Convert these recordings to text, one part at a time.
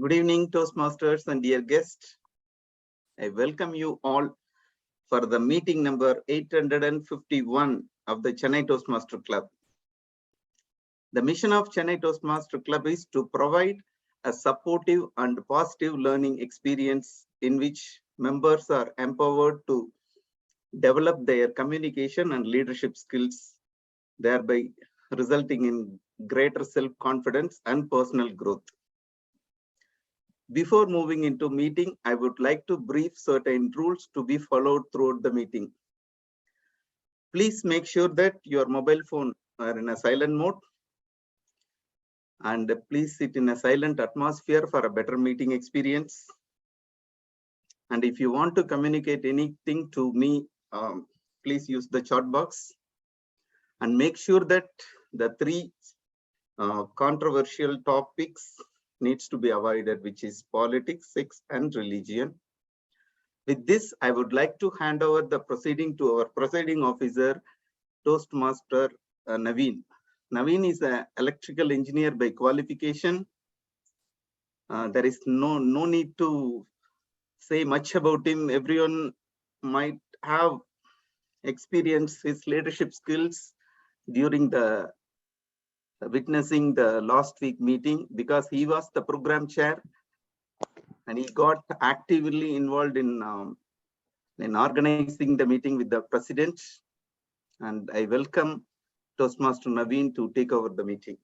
Good evening, Toastmasters and dear guests. I welcome you all for the meeting number 851 of the Chennai Toastmaster Club. The mission of Chennai Toastmaster Club is to provide a supportive and positive learning experience in which members are empowered to develop their communication and leadership skills, thereby resulting in greater self-confidence and personal growth. Before moving into meeting, I would like to brief certain rules to be followed throughout the meeting. Please make sure that your mobile phone are in a silent mode and please sit in a silent atmosphere for a better meeting experience. And if you want to communicate anything to me, please use the chat box and make sure that the three controversial topics needs to be avoided, which is politics, sex, and religion. With this, I would like to hand over the proceeding to our presiding officer, Toastmaster Naveen. Naveen is an electrical engineer by qualification. There is no need to say much about him. Everyone might have experienced his leadership skills during the witnessing the last week meeting, because he was the program chair and he got actively involved in organizing the meeting with the president. And I welcome Toastmaster Naveen to take over the meeting.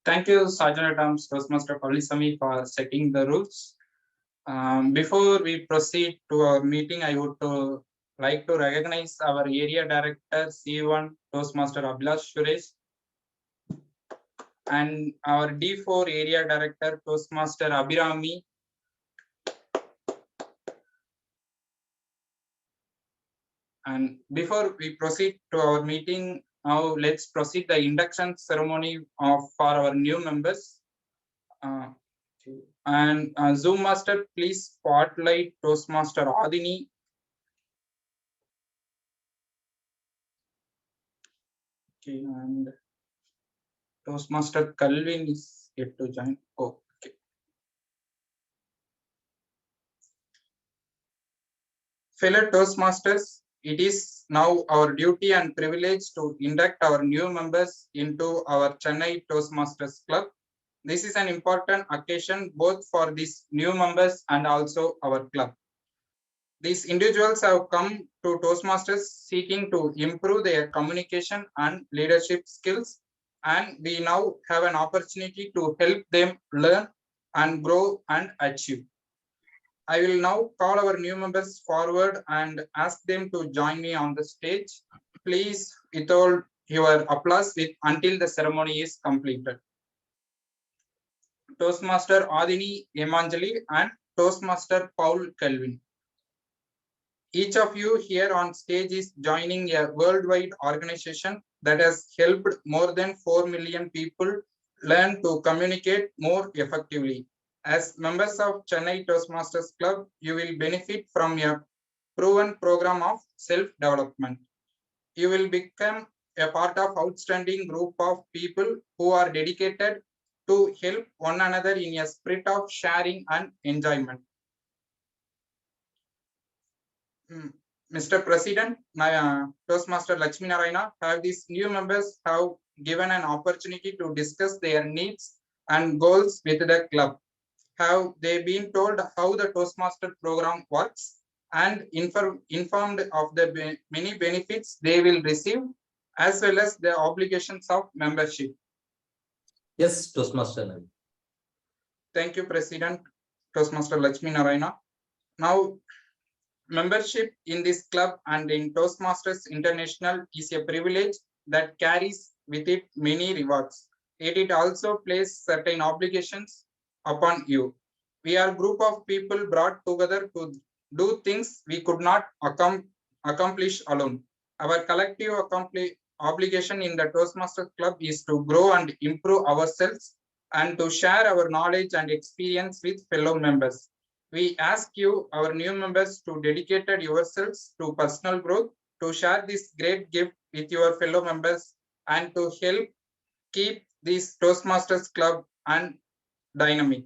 Thank you, Sergeant at Arms Toastmaster Palisami, for setting the rules. Before we proceed to our meeting, I would like to recognize our area director, C1 Toastmaster Abhilash Suresh, and our D4 area director, Toastmaster Abhirami. And before we proceed to our meeting, now let's proceed the induction ceremony for our new members. And Zoom Master, please spotlight Toastmaster Adini. Okay, and Toastmaster Calvin is yet to join. Oh, okay. Fellow Toastmasters, it is now our duty and privilege to induct our new members into our Chennai Toastmasters Club. This is an important occasion both for these new members and also our club. These individuals have come to Toastmasters seeking to improve their communication and leadership skills, and we now have an opportunity to help them learn and grow and achieve. I will now call our new members forward and ask them to join me on the stage. Please withhold your applause until the ceremony is completed. Toastmaster Adini Emanjali and Toastmaster Paul Kelvin. Each of you here on stage is joining a worldwide organization that has helped more than 4 million people learn to communicate more effectively. As members of Chennai Toastmasters Club, you will benefit from a proven program of self-development. You will become a part of outstanding group of people who are dedicated to help one another in a spirit of sharing and enjoyment. Mr. President, Toastmaster Lakshmi Narayana, have these new members have given an opportunity to discuss their needs and goals with the club. Have they been told how the Toastmaster program works and informed of the many benefits they will receive, as well as the obligations of membership? Yes, Toastmaster. Thank you, President Toastmaster Lakshmi Narayana. Now, membership in this club and in Toastmasters International is a privilege that carries with it many rewards. It also places certain obligations upon you. We are a group of people brought together to do things we could not accomplish alone. Our collective obligation in the Toastmasters Club is to grow and improve ourselves and to share our knowledge and experience with fellow members. We ask you, our new members, to dedicate yourselves to personal growth, to share this great gift with your fellow members, and to help keep this Toastmasters Club and dynamic.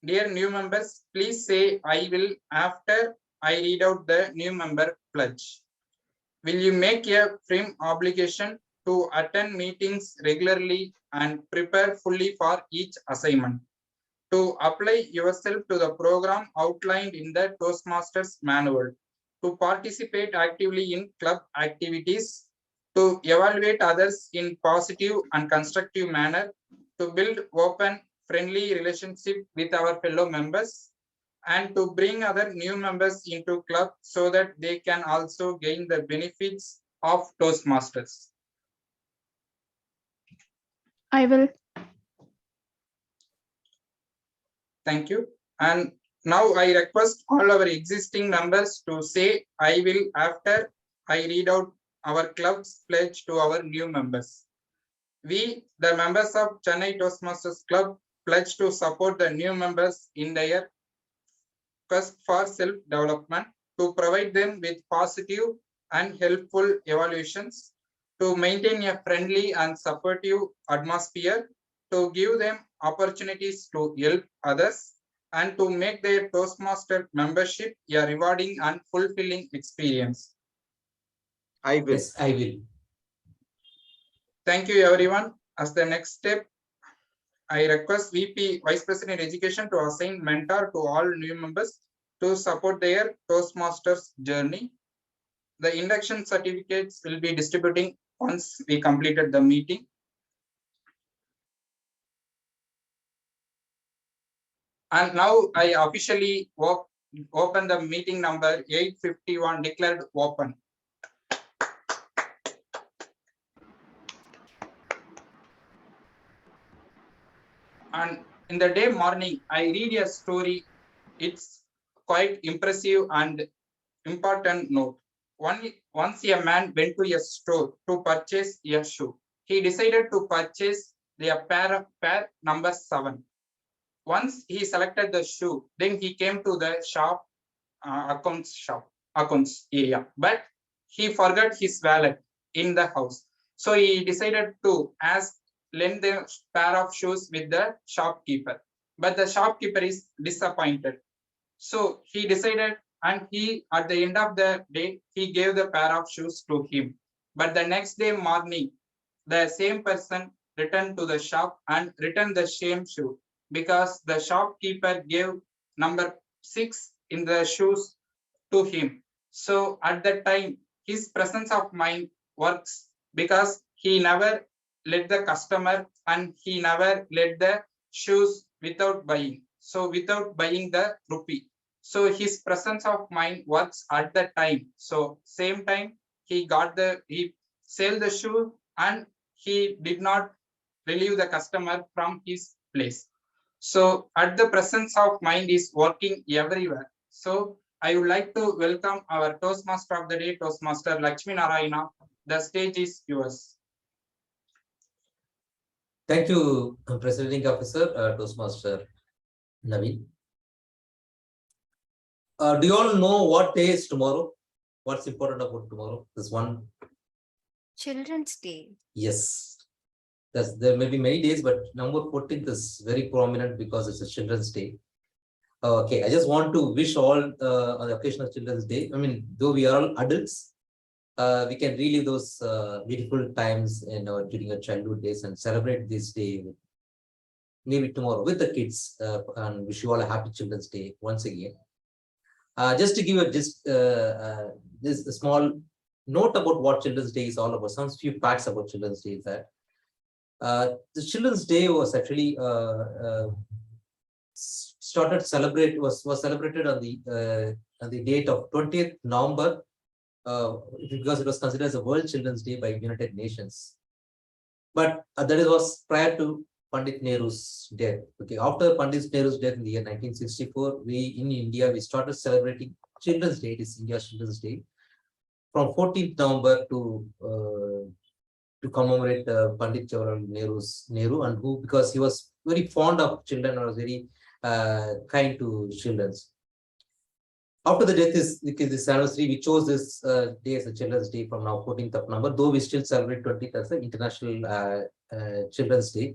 Dear new members, please say I will after I read out the new member pledge. Will you make a firm obligation to attend meetings regularly and prepare fully for each assignment? To apply yourself to the program outlined in the Toastmasters manual, to participate actively in club activities, to evaluate others in positive and constructive manner, to build open, friendly relationship with our fellow members, and to bring other new members into club so that they can also gain the benefits of Toastmasters. I will. Thank you. And now I request all our existing members to say I will after I read out our club's pledge to our new members. We, the members of Chennai Toastmasters Club, pledge to support the new members in their quest for self-development, to provide them with positive and helpful evaluations, to maintain a friendly and supportive atmosphere, to give them opportunities to help others, and to make their Toastmaster membership a rewarding and fulfilling experience. I will. Yes, I will. Thank you, everyone. As the next step, I request VP Vice President Education to assign mentor to all new members to support their Toastmasters journey. The induction certificates will be distributing once we completed the meeting. And now I officially open the meeting number 851 declared open. And in the day morning, I read a story. It's quite impressive and important note. Once a man went to a store to purchase a shoe. He decided to purchase the pair number 7. Once he selected the shoe, then he came to the shop, accounts area, but he forgot his wallet in the house. So he decided to lend the pair of shoes with the shopkeeper, but the shopkeeper is disappointed. So he decided, and he at the end of the day he gave the pair of shoes to him. But the next day morning, the same person returned to the shop and returned the same shoe, because the shopkeeper gave number 6 in the shoes to him. So at that time, his presence of mind works, because he never let the customer and he never let the shoes without buying. So without buying the rupee. So his presence of mind works at that time. So same time he sold the shoe and he did not relieve the customer from his place. So at the presence of mind is working everywhere. So I would like to welcome our Toastmaster of the day, Toastmaster Lakshmi Narayana. The stage is yours. Thank you, Presiding Officer, Toastmaster Naveen. Do you all know what day is tomorrow? What's important about tomorrow? This one. Children's Day. Yes. There may be many days, but number 14th is very prominent because it's a Children's Day. Okay, I just want to wish all on the occasion of Children's Day. I mean, though we are all adults, we can relive those beautiful times during our childhood days and celebrate this day maybe tomorrow with the kids, and wish you all a happy Children's Day once again. Just to give this a small note about what Children's Day is all about, some few facts about Children's Day is that the Children's Day was actually was celebrated on the date of 20th November because it was considered as a World Children's Day by United Nations. But that was prior to Pandit Nehru's death. Okay, after Pandit Nehru's death in the year 1964, we in India started celebrating Children's Day. It is India's Children's Day from 14th November to commemorate Pandit Jawaharlal Nehru, and because he was very fond of children and was very kind to children. After the death is this anniversary, we chose this day as a Children's Day from now 14th of November, though we still celebrate 20th as the International Children's Day.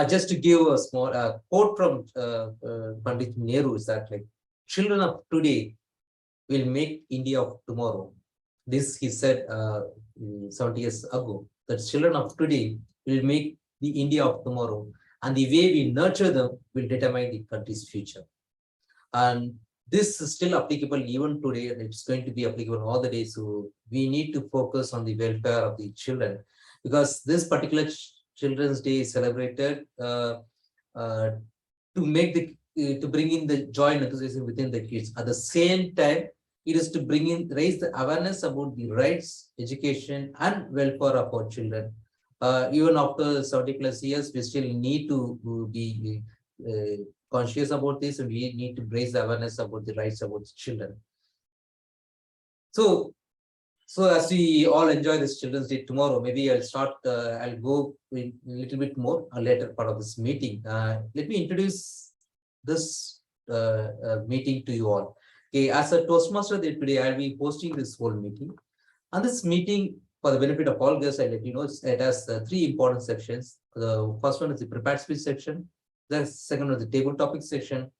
Just to give a small quote from Pandit Nehru is that like children of today will make India of tomorrow. This he said 70 years ago, that children of today will make the India of tomorrow, and the way we nurture them will determine the country's future. And this is still applicable even today, and it's going to be applicable all the days. So we need to focus on the welfare of the children, because this particular Children's Day is celebrated to make the to bring in the joy and enthusiasm within the kids. At the same time, it is to raise the awareness about the rights, education, and welfare of our children. Even after 70 plus years, we still need to be conscious about this, and we need to raise the awareness about the rights about children. So as we all enjoy this Children's Day tomorrow, maybe I'll go in a little bit more a later part of this meeting. Let me introduce this meeting to you all. Okay, as a Toastmaster today, I'll be hosting this whole meeting. And this meeting, for the benefit of all guests, I'll let you know, it has 3 important sections. The first one is the prepared speech section. The second one is the table topic section.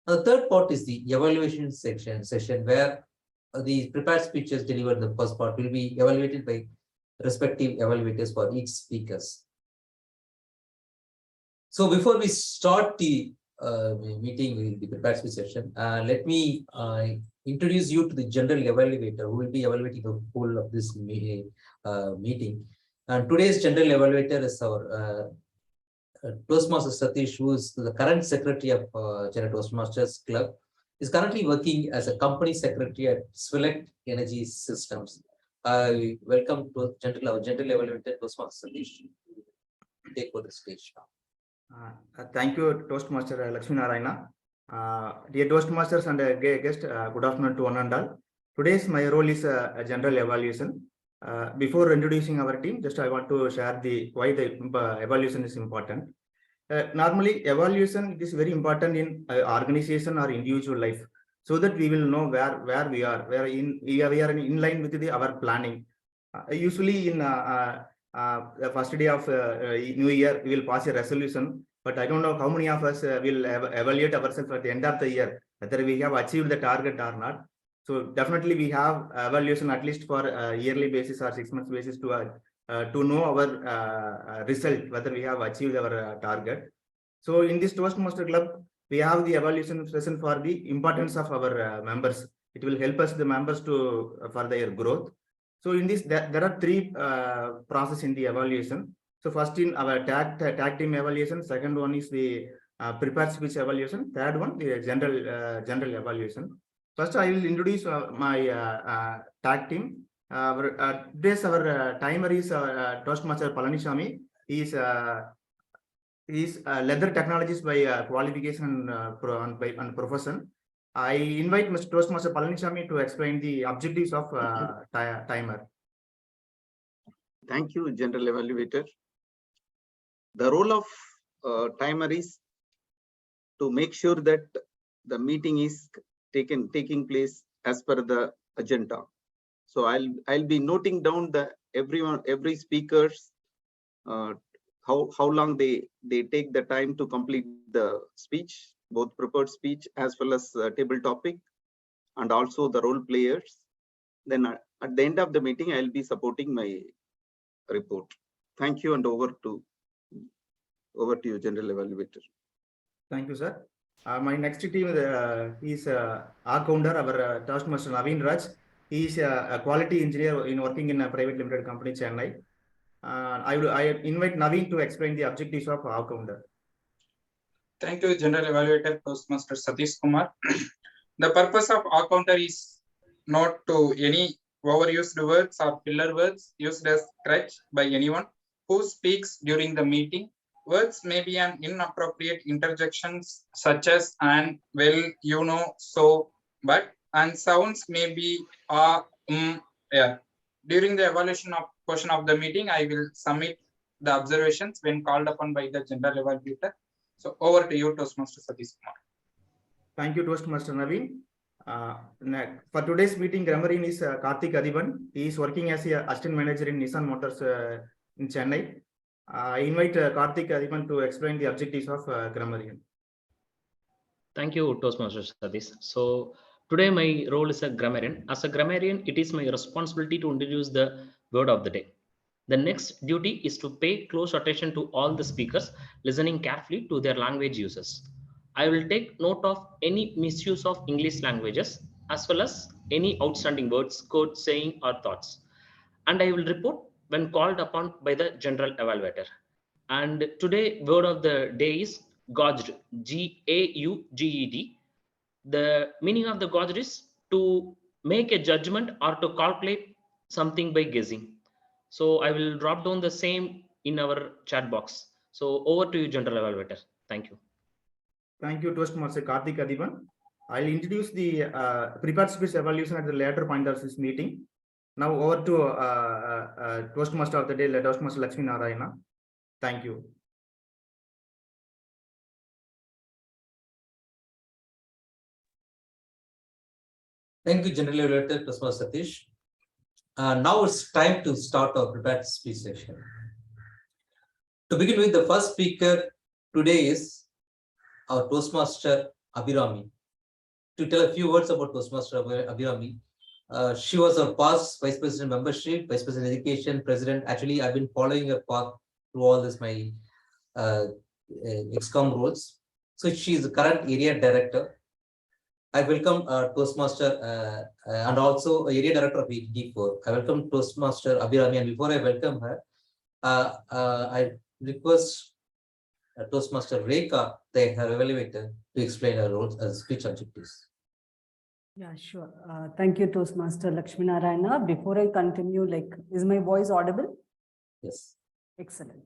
And the third part is the evaluation session, where the prepared speeches delivered in the first part will be evaluated by respective evaluators for each speakers. So before we start the meeting with the prepared speech session, let me introduce you to the general evaluator who will be evaluating the whole of this meeting. And today's general evaluator is our Toastmaster Satish, who is the current secretary of Chennai Toastmasters Club, is currently working as a company secretary at Select Energy Systems. I welcome to our general evaluator Toastmaster Satish. Take over the stage now. Thank you, Toastmaster Lakshmi Narayana. Dear Toastmasters and guest, good afternoon to one and all. Today's my role is a general evaluation. Before introducing our team, just I want to share why the evaluation is important. Normally, evaluation is very important in organization or individual life, so that we will know where we are, we are in line with our planning. Usually in the first day of New Year, we will pass a resolution, but I don't know how many of us will evaluate ourselves at the end of the year, whether we have achieved the target or not. So definitely we have evaluation at least for yearly basis or 6 months basis to know our result, whether we have achieved our target. So in this Toastmaster Club, we have the evaluation session for the importance of our members. It will help us, the members, to for their growth. So in this, there are 3 processes in the evaluation. So first in our tag team evaluation, second one is the prepared speech evaluation, third one the general evaluation. First, I will introduce my tag team. Today's our timer is Toastmaster Palaniswamy. He is leather technologist by qualification and profession. I invite Mr. Toastmaster Palaniswamy to explain the objectives of timer. Thank you, General Evaluator. The role of timer is to make sure that the meeting is taking place as per the agenda. So I'll be noting down every speakers how long they take the time to complete the speech, both prepared speech as well as table topic, and also the role players. Then at the end of the meeting, I'll be supporting my report. Thank you, and over to you, General Evaluator. Thank you, sir. My next team is our founder, our Toastmaster Naveen Raj. He is a quality engineer working in a private limited company, Chennai. I invite Naveen to explain the objectives of our founder. Thank you, General Evaluator Toastmaster Satish Kumar. The purpose of our counter is not to any overused words or filler words used as crutch by anyone who speaks during the meeting. Words may be an inappropriate interjections such as and, well, you know, so, but, and sounds may be yeah. During the evaluation of portion of the meeting, I will submit the observations when called upon by the General Evaluator. So over to you, Toastmaster Satish Kumar. Thank you, Toastmaster Naveen. For today's meeting, Grammarian is Karthik Adiban. He is working as an assistant manager in Nissan Motors in Chennai. I invite Karthik Adiman to explain the objectives of grammarian. Thank you, Toastmaster Satish. So today my role is a grammarian. As a grammarian, it is my responsibility to introduce the word of the day. The next duty is to pay close attention to all the speakers, listening carefully to their language uses. I will take note of any misuse of English languages, as well as any outstanding words, quotes, saying, or thoughts. And I will report when called upon by the general evaluator. And today word of the day is gauged, Gauged. The meaning of the gauged is to make a judgment or to calculate something by guessing. So I will drop down the same in our chat box. So over to you, general evaluator. Thank you. Thank you, Toastmaster Karthik Adiban. I'll introduce the prepared speech evaluation at the later point of this meeting. Now over to Toastmaster of the day, Toastmaster Lakshmi Narayana. Thank you. Thank you, General Evaluator Toastmaster Satish. Now it's time to start our prepared speech session. To begin with, the first speaker today is our Toastmaster Abhirami. To tell a few words about Toastmaster Abhirami, she was our past Vice President membership, Vice President Education, President. Actually, I've been following her path through all this, my ExCom roles. So she is the current area director. I welcome Toastmaster and also area director of D4. I welcome Toastmaster Abhirami, and before I welcome her, I request Toastmaster Rekha, her evaluator, to explain her roles as speech objectives. Yeah, sure. Thank you, Toastmaster Lakshmi Narayana. Before I continue, is my voice audible? Yes. Excellent.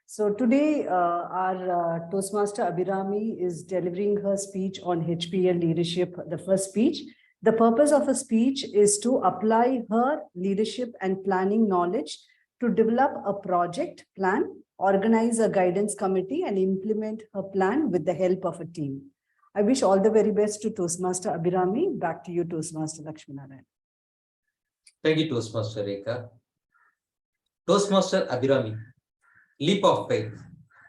So today, our Toastmaster Abhirami is delivering her speech on HPL leadership, the first speech. The purpose of a speech is to apply her leadership and planning knowledge to develop a project plan, organize a guidance committee, and implement her plan with the help of a team. I wish all the very best to Toastmaster Abhirami. Back to you, Toastmaster Lakshmi Narayana. Thank you, Toastmaster Rekha. Toastmaster Abhirami. Leap of faith.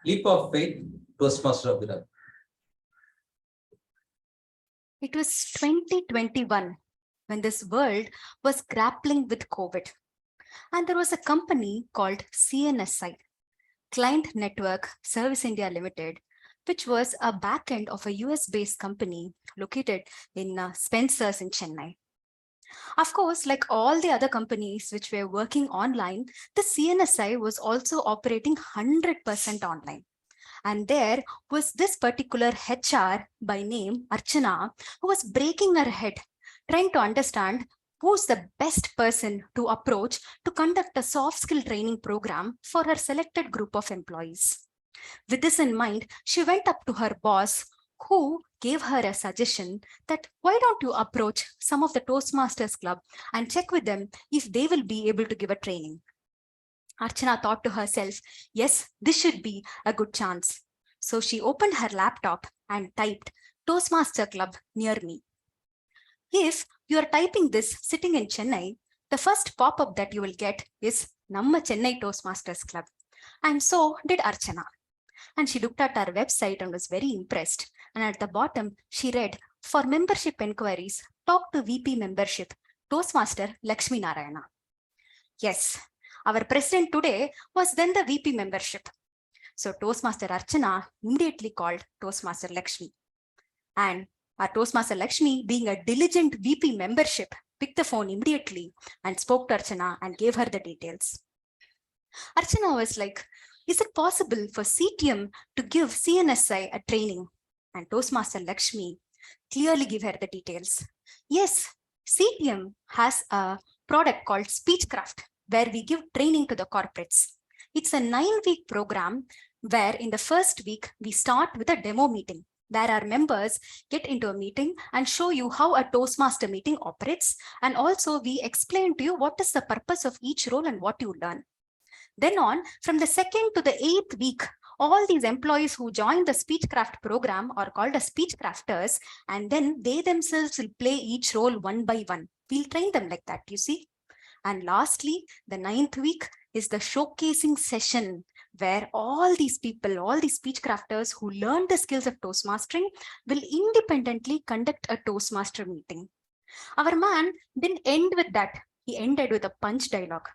Leap of faith, Toastmaster Abhirami. It was 2021 when this world was grappling with COVID. And there was a company called CNSI, Client Network Service India Limited, which was a backend of a US-based company located in Spencer's in Chennai. Of course, like all the other companies which were working online, the CNSI was also operating 100% online. And there was this particular HR by name Archana, who was breaking her head, trying to understand who's the best person to approach to conduct a soft skill training program for her selected group of employees. With this in mind, she went up to her boss, who gave her a suggestion that why don't you approach some of the Toastmasters Club and check with them if they will be able to give a training. Archana thought to herself, yes, this should be a good chance. So she opened her laptop and typed Toastmaster Club near me. If you are typing this sitting in Chennai, the first pop-up that you will get is Namma Chennai Toastmasters Club. And so did Archana. And she looked at our website and was very impressed. And at the bottom, she read, for membership inquiries, talk to VP membership, Toastmaster Lakshmi Narayana. Yes, our president today was then the VP membership. So Toastmaster Archana immediately called Toastmaster Lakshmi. And our Toastmaster Lakshmi, being a diligent VP membership, picked the phone immediately and spoke to Archana and gave her the details. Archana was like, is it possible for CTM to give CNSI a training? And Toastmaster Lakshmi clearly gave her the details. Yes, CTM has a product called Speechcraft, where we give training to the corporates. It's a 9-week program where in the first week, we start with a demo meeting, where our members get into a meeting and show you how a Toastmaster meeting operates. And also we explain to you what is the purpose of each role and what you learn. Then on, from the 2nd to the 8th week, all these employees who join the Speechcraft program are called as Speechcrafters, and then they themselves will play each role one by one. We'll train them like that, you see. And lastly, the 9th week is the showcasing session, where all these people, all these speech crafters who learned the skills of Toastmastering will independently conduct a Toastmaster meeting. Our man didn't end with that. He ended with a punch dialogue.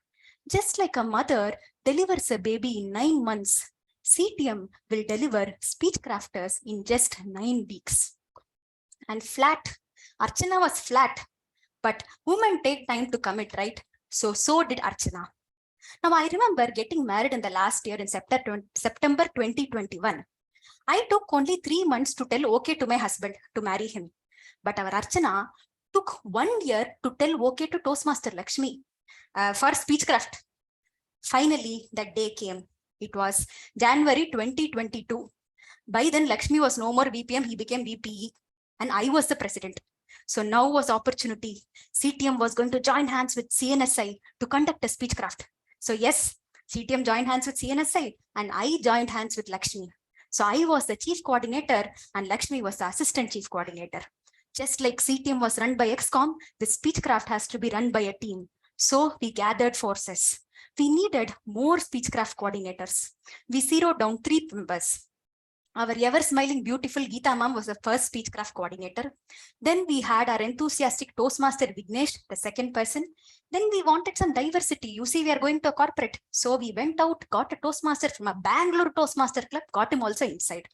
Just like a mother delivers a baby in 9 months, CTM will deliver speech crafters in just 9 weeks. And flat, Archana was flat, but women take time to commit, right? So did Archana. Now, I remember getting married in the last year in September 2021. I took only 3 months to tell okay to my husband to marry him. But our Archana took 1 year to tell okay to Toastmaster Lakshmi for speechcraft. Finally, that day came. It was January 2022. By then, Lakshmi was no more VPM, he became VPE, and I was the president. So now was opportunity. CTM was going to join hands with CNSI to conduct a speechcraft. So yes, CTM joined hands with CNSI and I joined hands with Lakshmi. So I was the chief coordinator and Lakshmi was the assistant chief coordinator. Just like CTM was run by XCOM, the speechcraft has to be run by a team. So we gathered forces. We needed more speechcraft coordinators. We zeroed down 3 members. Our ever-smiling, beautiful Geeta Ma'am was the first speechcraft coordinator. Then we had our enthusiastic Toastmaster Vignesh, the second person. Then we wanted some diversity. You see, we are going to a corporate. So we went out, got a Toastmaster from a Bangalore Toastmaster club, got him also inside.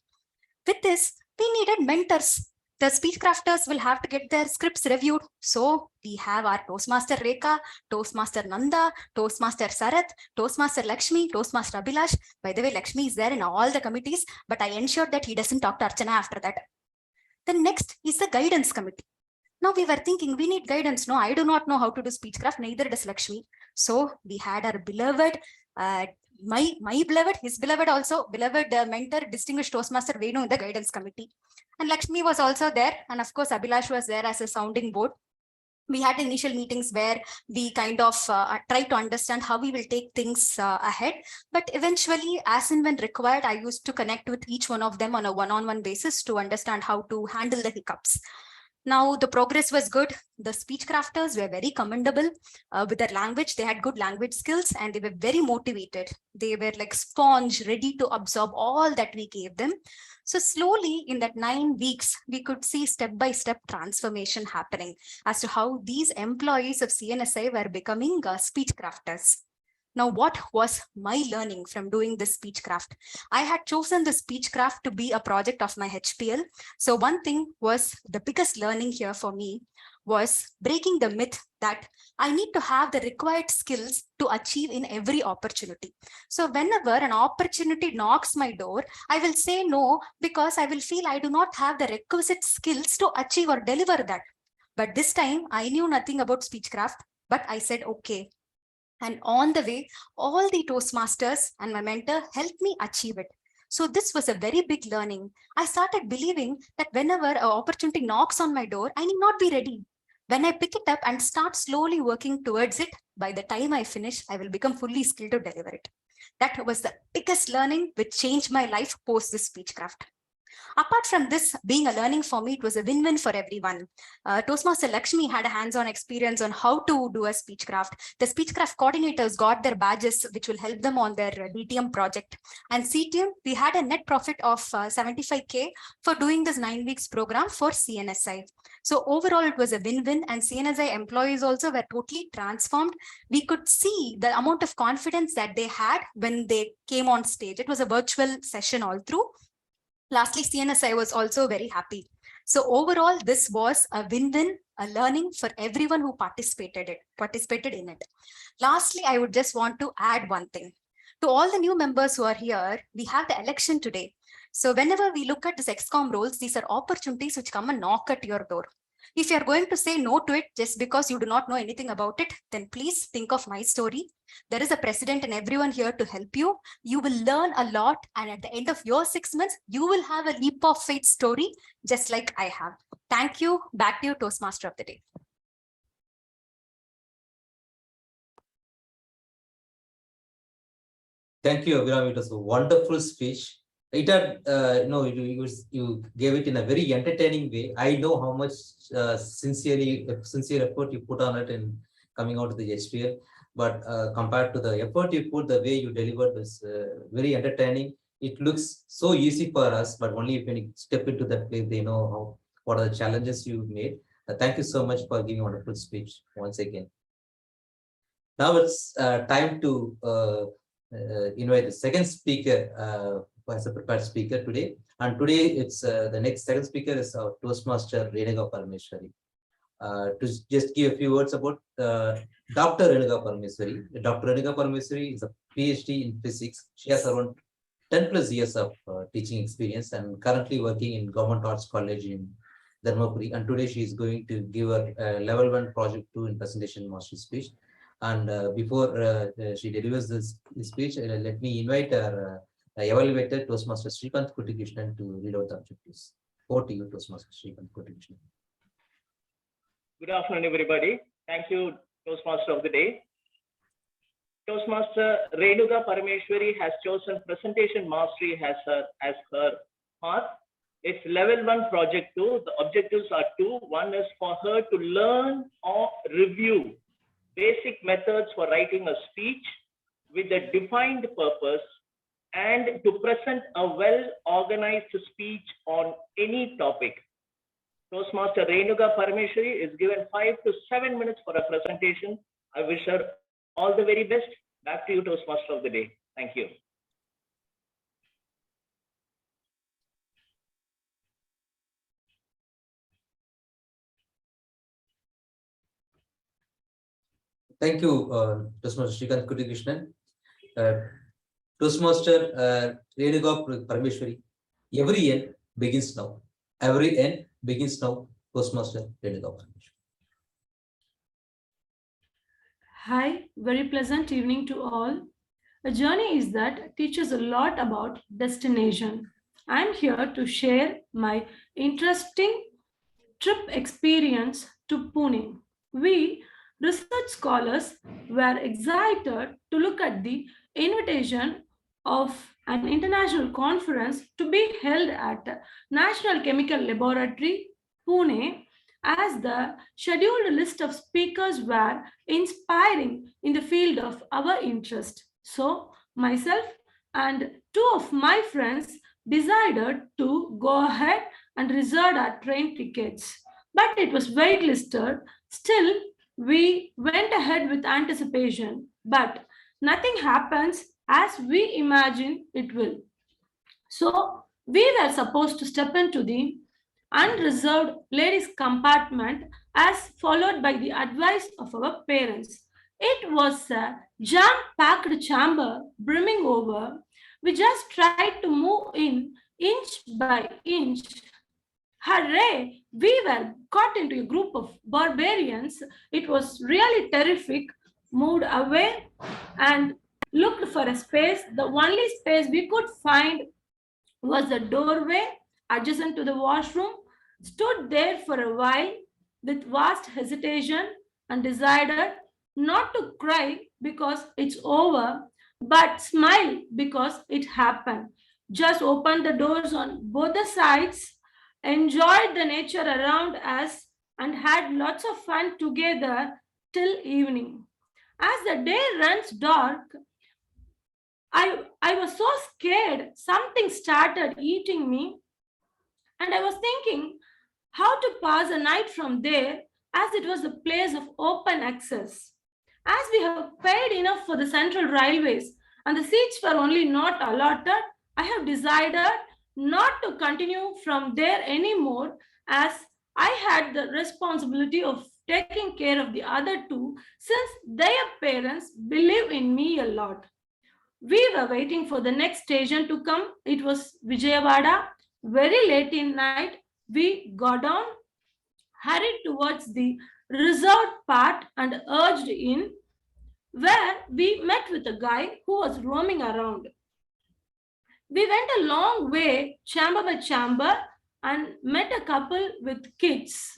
With this, we needed mentors. The speech crafters will have to get their scripts reviewed. So we have our Toastmaster Rekha, Toastmaster Nanda, Toastmaster Sarath, Toastmaster Lakshmi, Toastmaster Abhilash. By the way, Lakshmi is there in all the committees, but I ensured that he doesn't talk to Archana after that. Then next is the guidance committee. Now we were thinking we need guidance. No, I do not know how to do speechcraft, neither does Lakshmi. So we had our beloved, my beloved, his beloved also, beloved mentor, distinguished Toastmaster Venu in the guidance committee. And Lakshmi was also there. And of course, Abhilash was there as a sounding board. We had initial meetings where we kind of try to understand how we will take things ahead. But eventually, as and when required, I used to connect with each one of them on a one-on-one basis to understand how to handle the hiccups. Now, the progress was good. The speech crafters were very commendable with their language. They had good language skills and they were very motivated. They were like sponge, ready to absorb all that we gave them. So slowly in that 9 weeks, we could see step-by-step transformation happening as to how these employees of CNSI were becoming speech crafters. Now, what was my learning from doing this speechcraft? I had chosen the speechcraft to be a project of my HPL. So one thing was the biggest learning here for me was breaking the myth that I need to have the required skills to achieve in every opportunity. So whenever an opportunity knocks my door, I will say no because I will feel I do not have the requisite skills to achieve or deliver that. But this time I knew nothing about speechcraft, but I said, okay. And on the way, all the Toastmasters and my mentor helped me achieve it. So this was a very big learning. I started believing that whenever an opportunity knocks on my door, I need not be ready. When I pick it up and start slowly working towards it, by the time I finish, I will become fully skilled to deliver it. That was the biggest learning which changed my life post this speechcraft. Apart from this being a learning for me, it was a win-win for everyone. Toastmaster Lakshmi had a hands-on experience on how to do a speechcraft. The speechcraft coordinators got their badges, which will help them on their DTM project. And CTM, we had a net profit of 75K for doing this 9 weeks program for CNSI. So overall, it was a win-win, and CNSI employees also were totally transformed. We could see the amount of confidence that they had when they came on stage. It was a virtual session all through. Lastly, CNSI was also very happy. So overall, this was a win-win, a learning for everyone who participated in it. Lastly, I would just want to add one thing. To all the new members who are here, we have the election today. So whenever we look at this XCOM roles, these are opportunities which come and knock at your door. If you're going to say no to it just because you do not know anything about it, then please think of my story. There is a president and everyone here to help you. You will learn a lot. And at the end of your 6 months, you will have a leap of faith story, just like I have. Thank you. Back to you, Toastmaster of the Day. Thank you, Abhiram. It was a wonderful speech. It had, you gave it in a very entertaining way. I know how much sincere effort you put on it in coming out of the HPL. but compared to the effort you put, the way you delivered was very entertaining. It looks so easy for us, but only if you step into that place, they know how what are the challenges you made. Thank you so much for giving a wonderful speech once again. Now it's time to invite the second speaker as a prepared speaker today. And today it's the next second speaker is our Toastmaster Renuka Parameshwari. To just give a few words about Dr. Renuka Parameshwari. Dr. Renuka Parameshwari is a PhD in physics. She has around 10 plus years of teaching experience and currently working in Government Arts College in Dharmapuri. And today she is going to give a level 1 project 2 in presentation mastery speech. And before she delivers this speech, let me invite our evaluator, Toastmaster Srikanth Kuttikrishnan, to read out the objectives. Over to you, Toastmaster Srikanth Kuttikrishnan. Good afternoon, everybody. Thank you, Toastmaster of the day. Toastmaster Renuka Parameshwari has chosen presentation mastery as her path. It's level 1 project 2. The objectives are 2. One is for her to learn or review basic methods for writing a speech with a defined purpose and to present a well-organized speech on any topic. Toastmaster Renuka Parameshwari is given 5 to 7 minutes for a presentation. I wish her all the very best. Back to you, Toastmaster of the day. Thank you. Thank you, Toastmaster Srikanth Kuttikrishnan. Toastmaster Renuka Parameshwari. Every end begins now. Every end begins now. Toastmaster Renuka Parameshwari. Hi, very pleasant evening to all. A journey is that teaches a lot about destination. I'm here to share my interesting trip experience to Pune. We research scholars were excited to look at the invitation of an international conference to be held at National Chemical Laboratory, Pune, as the scheduled list of speakers were inspiring in the field of our interest. So, myself and 2 of my friends decided to go ahead and reserve our train tickets. But it was waitlisted. Still, we went ahead with anticipation. But nothing happens as we imagine it will. So, we were supposed to step into the unreserved ladies' compartment as followed by the advice of our parents. It was a jam-packed chamber brimming over. We just tried to move in inch by inch. Hooray! We were caught into a group of barbarians. It was really terrific. Moved away and looked for a space. The only space we could find was the doorway adjacent to the washroom. Stood there for a while with vast hesitation and decided not to cry because it's over, but smile because it happened. Just opened the doors on both the sides, enjoyed the nature around us, and had lots of fun together till evening. As the day runs dark, I was so scared something started eating me, and I was thinking how to pass a night from there as it was a place of open access. As we have paid enough for the central railways and the seats were only not allotted, I have decided not to continue from there anymore as I had the responsibility of taking care of the other 2 since their parents believe in me a lot. We were waiting for the next station to come. It was Vijayawada. Very late in night, we got on, hurried towards the reserved part and urged in, where we met with a guy who was roaming around. We went a long way, chamber by chamber, and met a couple with kids.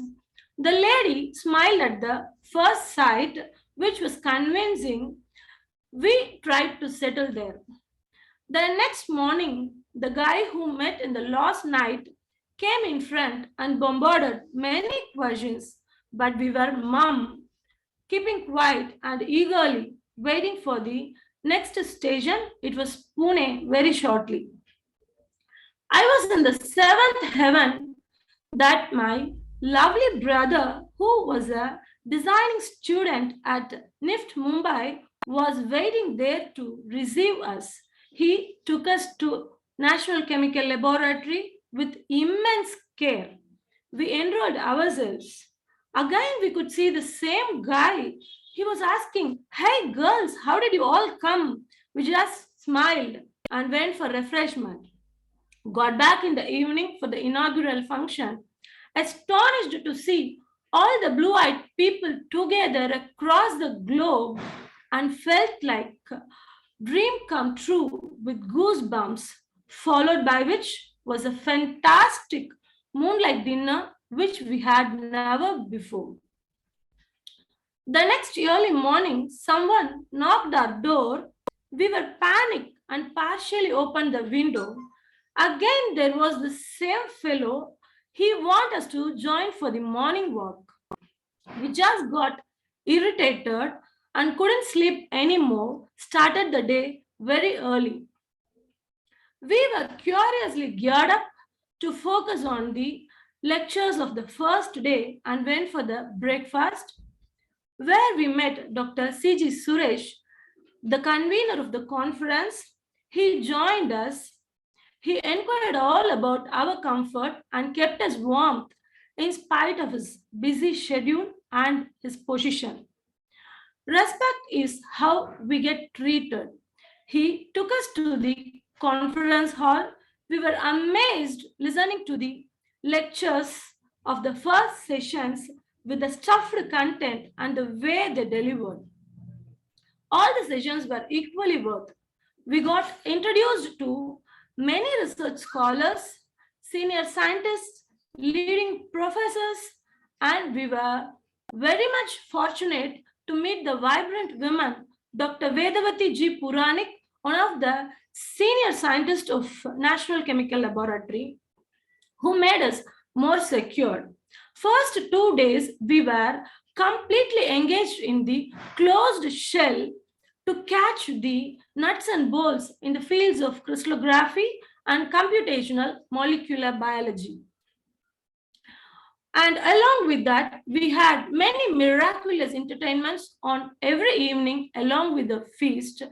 The lady smiled at the first sight, which was convincing. We tried to settle there. The next morning, the guy who met in the last night came in front and bombarded many questions, but we were mum, keeping quiet and eagerly waiting for the next station. It was Pune very shortly. I was in the seventh heaven that my lovely brother, who was a designing student at NIFT Mumbai, was waiting there to receive us. He took us to National Chemical Laboratory with immense care. We enrolled ourselves. Again, we could see the same guy. He was asking, "Hey girls, how did you all come?" We just smiled and went for refreshment. Got back in the evening for the inaugural function, astonished to see all the blue-eyed people together across the globe, and felt like a dream come true with goosebumps, followed by which was a fantastic moonlight dinner which we had never before. The next early morning, someone knocked our door. We were panicked and partially opened the window. Again, there was the same fellow. He wanted us to join for the morning walk. We just got irritated and couldn't sleep anymore, started the day very early. We were curiously geared up to focus on the lectures of the first day and went for the breakfast, where we met Dr. C.G. Suresh, the convener of the conference. He joined us. He inquired all about our comfort and kept us warm in spite of his busy schedule and his position. Respect is how we get treated. He took us to the conference hall. We were amazed listening to the lectures of the first sessions with the stuffed content and the way they delivered. All the sessions were equally worth. We got introduced to many research scholars, senior scientists, leading professors, and we were very much fortunate to meet the vibrant woman, Dr. Vedavati G. Puranik, one of the senior scientists of National Chemical Laboratory, who made us more secure. First 2 days, we were completely engaged in the closed shell to catch the nuts and bolts in the fields of crystallography and computational molecular biology. And along with that, we had many miraculous entertainments on every evening along with the feast.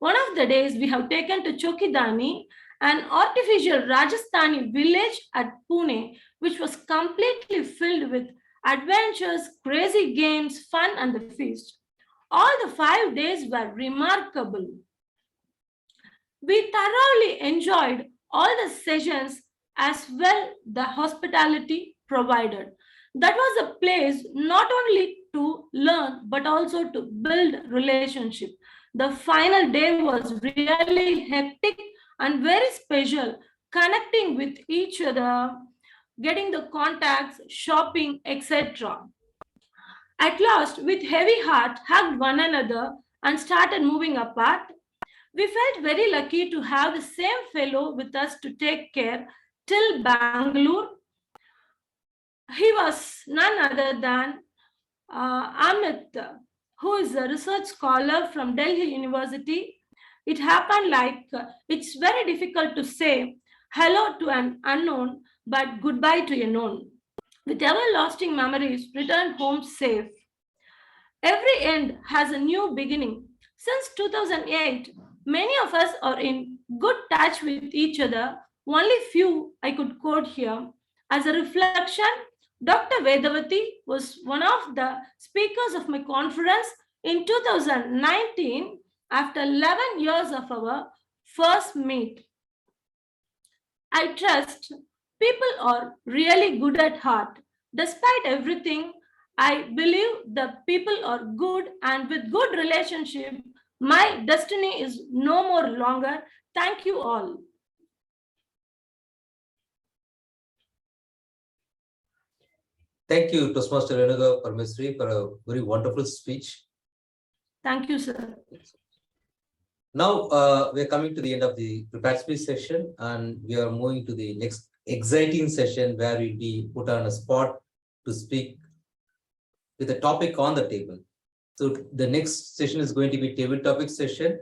One of the days we have taken to Chokidani, an artificial Rajasthani village at Pune, which was completely filled with adventures, crazy games, fun, and the feast. All the 5 days were remarkable. We thoroughly enjoyed all the sessions as well the hospitality provided. That was a place not only to learn but also to build relationship. The final day was really hectic and very special, connecting with each other, getting the contacts, shopping, etc. At last, with heavy heart, hugged one another and started moving apart. We felt very lucky to have the same fellow with us to take care till Bangalore. He was none other than Amit, who is a research scholar from Delhi University. It happened like it's very difficult to say hello to an unknown, but goodbye to a known. With everlasting memories, return home safe. Every end has a new beginning. Since 2008, many of us are in good touch with each other. Only few I could quote here. As a reflection, Dr. Vedavati was one of the speakers of my conference in 2019 after 11 years of our first meet. I trust people are really good at heart. Despite everything, I believe the people are good, and with good relationship, my destiny is no more longer. Thank you all. Thank you, Toastmaster Renuga Parmeswari, for a very wonderful speech. Thank you, sir. Now we're coming to the end of the prepared speech session, and we are moving to the next exciting session where we'll be put on a spot to speak with a topic on the table. So the next session is going to be table topic session.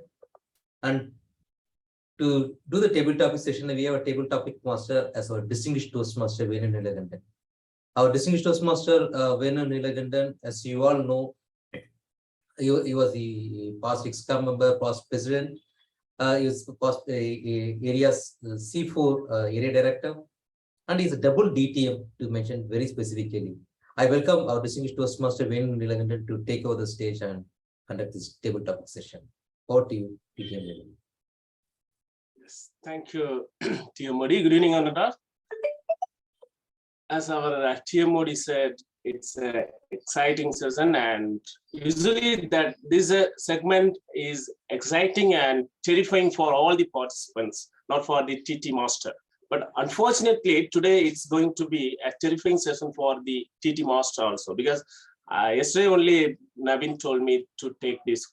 And to do the table topic session, we have a table topic master as our distinguished Toastmaster, Venu Nilagandan. Our distinguished Toastmaster, Venu Nilagandan, as you all know, he was the past ex-com member, past president. He was past areas C4 area director, and he's a double DTM to mention very specifically. I welcome our distinguished Toastmaster Venu Nilagandan to take over the stage and conduct this table topic session. Over to you, DTM Nilagandan. Yes, thank you, TM Modi. Good evening, Ananda. As our TM Modi said, it's an exciting session, and usually that this segment is exciting and terrifying for all the participants, not for the TT master. But unfortunately, today it's going to be a terrifying session for the TT master also, because yesterday only Navin told me to take this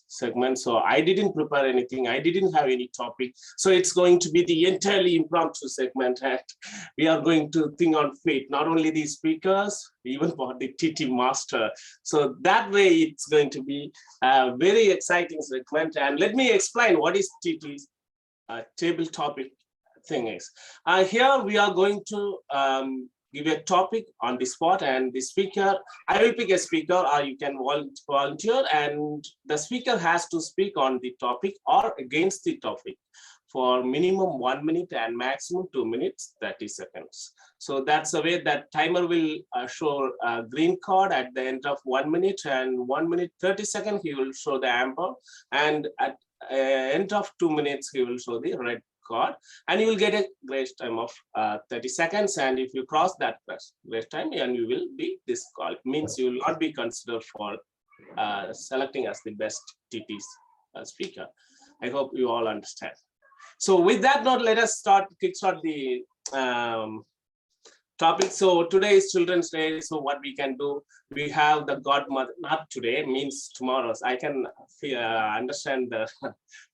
segment. So I didn't prepare anything. I didn't have any topic. So it's going to be the entirely impromptu segment. And we are going to think on fate, not only the speakers, even for the TT master. So that way it's going to be a very exciting segment. And let me explain what is TT's table topic thing is. Here we are going to give a topic on the spot, and the speaker, I will pick a speaker, or you can volunteer, and the speaker has to speak on the topic or against the topic for minimum 1 minute and maximum 2 minutes, 30 seconds. So that's the way that timer will show a green card at the end of 1 minute, and 1 minute 30 seconds, he will show the amber, and at end of 2 minutes, he will show the red card, and you will get a grace time of 30 seconds. And if you cross that grace time, and you will be disqualified, means you will not be considered for selecting as the best TT speaker. I hope you all understand. So with that note, let us kickstart the topic. So today is Children's Day. So what we can do, we have the godmother, not today, means tomorrow. I can understand the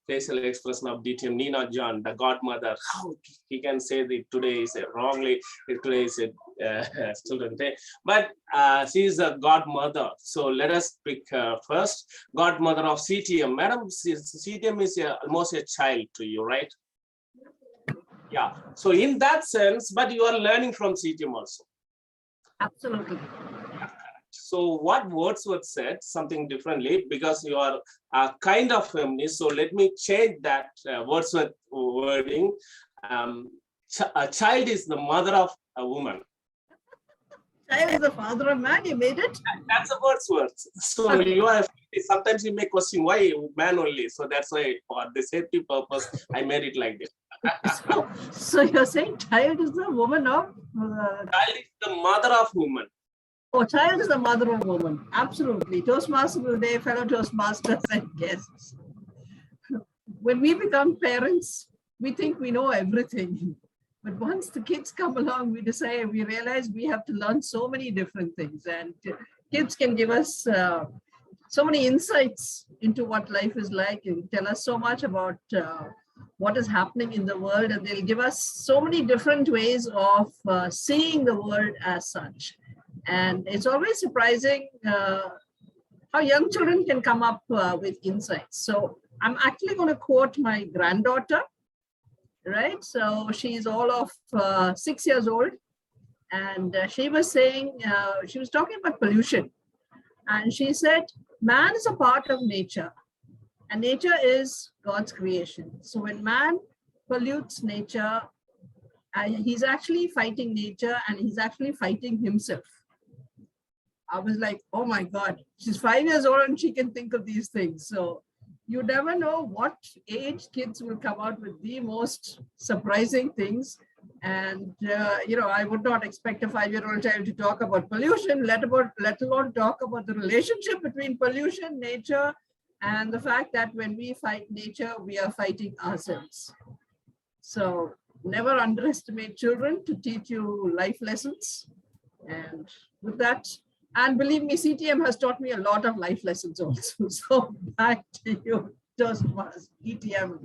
facial expression of DTM Nina John, the godmother. How he can say that today is wrongly, today is a Children's Day, but she is a godmother. So let us pick first, godmother of CTM. Madam, CTM is almost a child to you, right? Yeah, so in that sense, but you are learning from CTM also. Absolutely. So what Wordsworth said something differently, because you are kind of feminist. So let me change that Wordsworth wording. A child is the mother of a woman. Child is the father of man. You made it. That's a Wordsworth. So you are, sometimes you may question why man only. So that's why, for the safety purpose, I made it like this. So you're saying child is the woman of? Child is the mother of woman. Oh, child is the mother of woman. Absolutely. Toastmasters today, fellow Toastmasters and guests. When we become parents, we think we know everything. But once the kids come along, we realize we have to learn so many different things. And kids can give us so many insights into what life is like and tell us so much about what is happening in the world. And they'll give us so many different ways of seeing the world as such. And it's always surprising how young children can come up with insights. So I'm actually going to quote my granddaughter, right? So she's all of 6 years old. And she was saying, she was talking about pollution. And she said, man is a part of nature. And nature is God's creation. So when man pollutes nature, he's actually fighting nature, and he's actually fighting himself. I was like, oh my God, she's 5 years old and she can think of these things. So you never know what age kids will come out with the most surprising things. And, I would not expect a 5-year-old child to talk about pollution, let alone talk about the relationship between pollution, nature, and the fact that when we fight nature, we are fighting ourselves. So never underestimate children to teach you life lessons. And with that, and believe me, CTM has taught me a lot of life lessons also. So back to you, Toastmasters, DTM,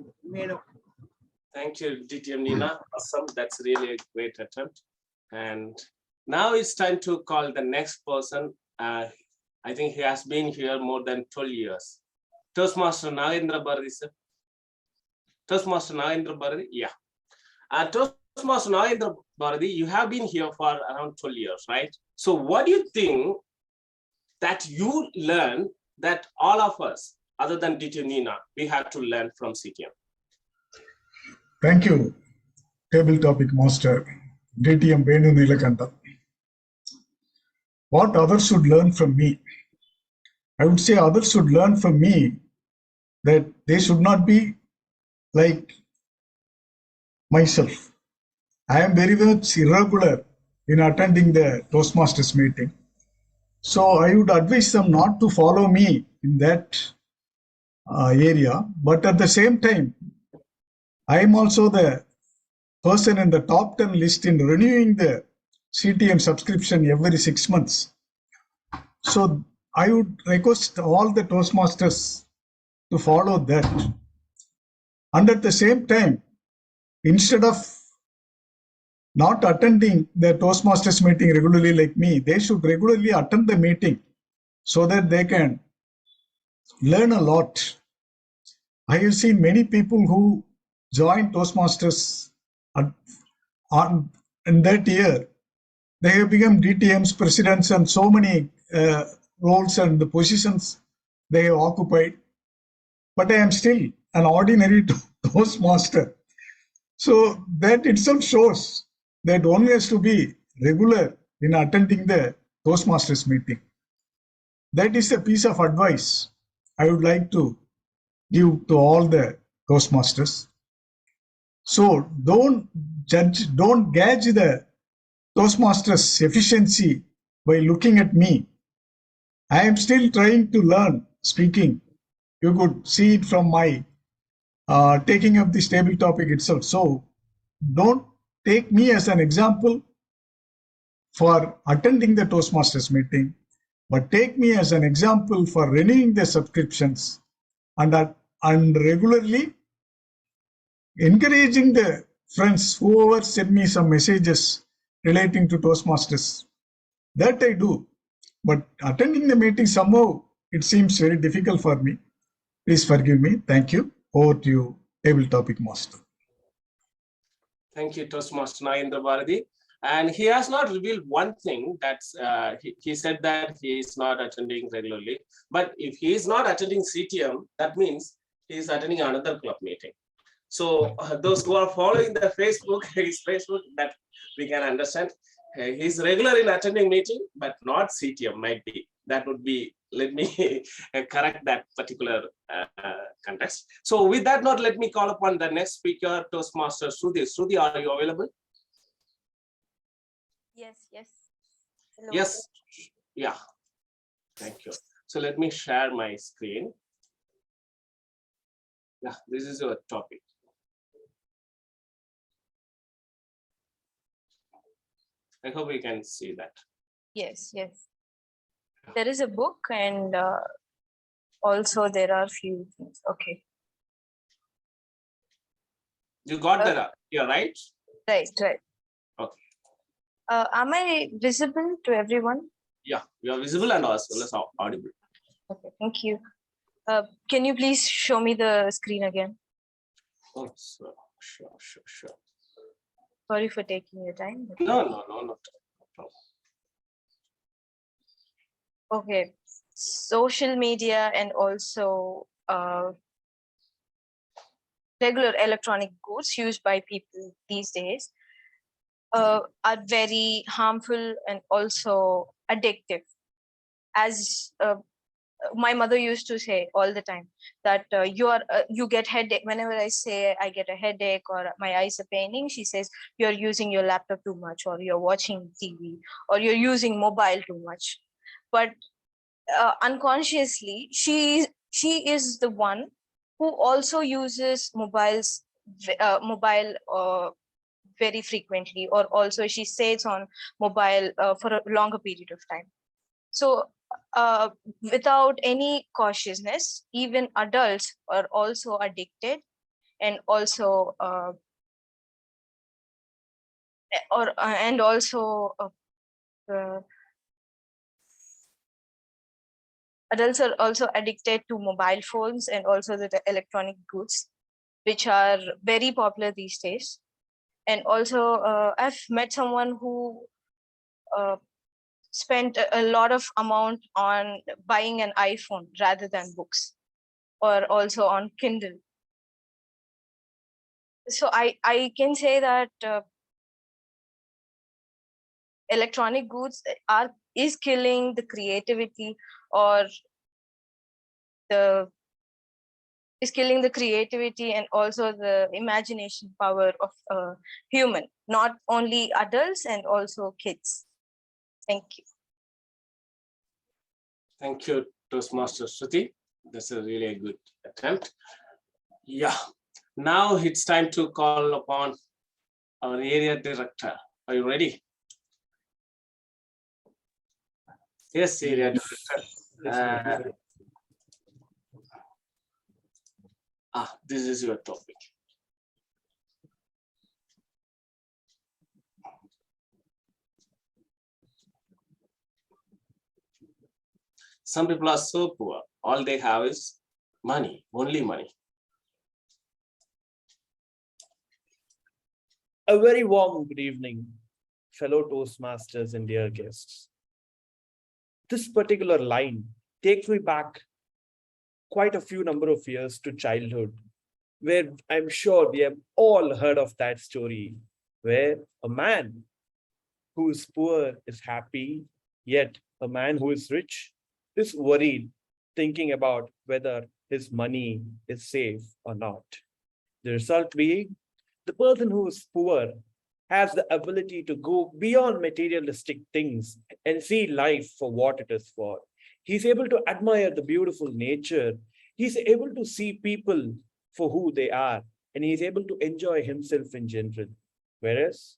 Thank you, DTM Nina. Awesome. That's really a great attempt. And now it's time to call the next person. I think he has been here more than 12 years. Toastmaster Nagendra Bharati, sir. Toastmaster Nagendra Bharati, yeah. Toastmaster Nagendra Bharati, you have been here for around 12 years, right? So what do you think that you learn that all of us, other than DT Nina, we have to learn from CTM? Thank you, Table Topic Master, DTM Venu Nilakanta. What others should learn from me? I would say others should learn from me that they should not be like myself. I am very much irregular in attending the Toastmasters meeting. So I would advise them not to follow me in that area. But at the same time, I am also the person in the top 10 list in renewing the CTM subscription every 6 months. So I would request all the Toastmasters to follow that. And at the same time, instead of not attending the Toastmasters meeting regularly like me, they should regularly attend the meeting so that they can learn a lot. I have seen many people who joined Toastmasters in that year. They have become DTMs, presidents, and so many roles and the positions they have occupied. But I am still an ordinary Toastmaster. So that itself shows that one has to be regular in attending the Toastmasters meeting. That is a piece of advice I would like to give to all the Toastmasters. So don't gauge the Toastmasters efficiency by looking at me. I am still trying to learn speaking. You could see it from my taking up this table topic itself. So don't take me as an example for attending the Toastmasters meeting, but take me as an example for renewing the subscriptions and regularly encouraging the friends, whoever send me some messages relating to Toastmasters. That I do. But attending the meeting, somehow it seems very difficult for me. Please forgive me. Thank you. Over to you, Table Topic Master. Thank you, Toastmaster Nagendra Bharati. And he has not revealed one thing, that's he said that he is not attending regularly. But if he is not attending CTM, that means he is attending another club meeting. So those who are following the Facebook, his Facebook, that we can understand. He's regular in attending meeting, but not CTM might be. That would be, let me correct that particular context. So with that note, let me call upon the next speaker, Toastmaster Shruti. Shruti, are you available? Yes, yes. Hello. Yes, yeah, thank you. So let me share my screen. Yeah, this is your topic. I hope we can see that. Yes, yes. There is a book and also there are few things. Okay. You got that, yeah, right? Right, right. Okay. Am I visible to everyone? Yeah, you are visible and as well as audible. Okay, thank you. Can you please show me the screen again? Oh, so, sure. Sorry for taking your time. No. Okay. Social media and also regular electronic goods used by people these days are very harmful and also addictive. As my mother used to say all the time that you get headache. Whenever I say I get a headache or my eyes are paining, she says you're using your laptop too much, or you're watching TV, or you're using mobile too much. But unconsciously, she is the one who also uses mobile very frequently, or also she stays on mobile for a longer period of time. So without any cautiousness, even adults are also addicted and also adults are also addicted to mobile phones and also the electronic goods, which are very popular these days. And also, I've met someone who spent a lot of amount on buying an iPhone rather than books, or also on Kindle. So I can say that electronic goods is killing the creativity, or is killing the creativity and also the imagination power of a human, not only adults and also kids. Thank you. Thank you, Toastmaster Shruti. That's a really good attempt. Yeah, now it's time to call upon our area director. Are you ready? Yes, area director. This is your topic. Some people are so poor, all they have is money, only money. A very warm good evening, fellow Toastmasters and dear guests. This particular line takes me back quite a few number of years to childhood, where I'm sure we have all heard of that story, where a man who is poor is happy, yet a man who is rich is worried, thinking about whether his money is safe or not. The result being, the person who is poor has the ability to go beyond materialistic things and see life for what it is for. He's able to admire the beautiful nature. He's able to see people for who they are, and he's able to enjoy himself in general. Whereas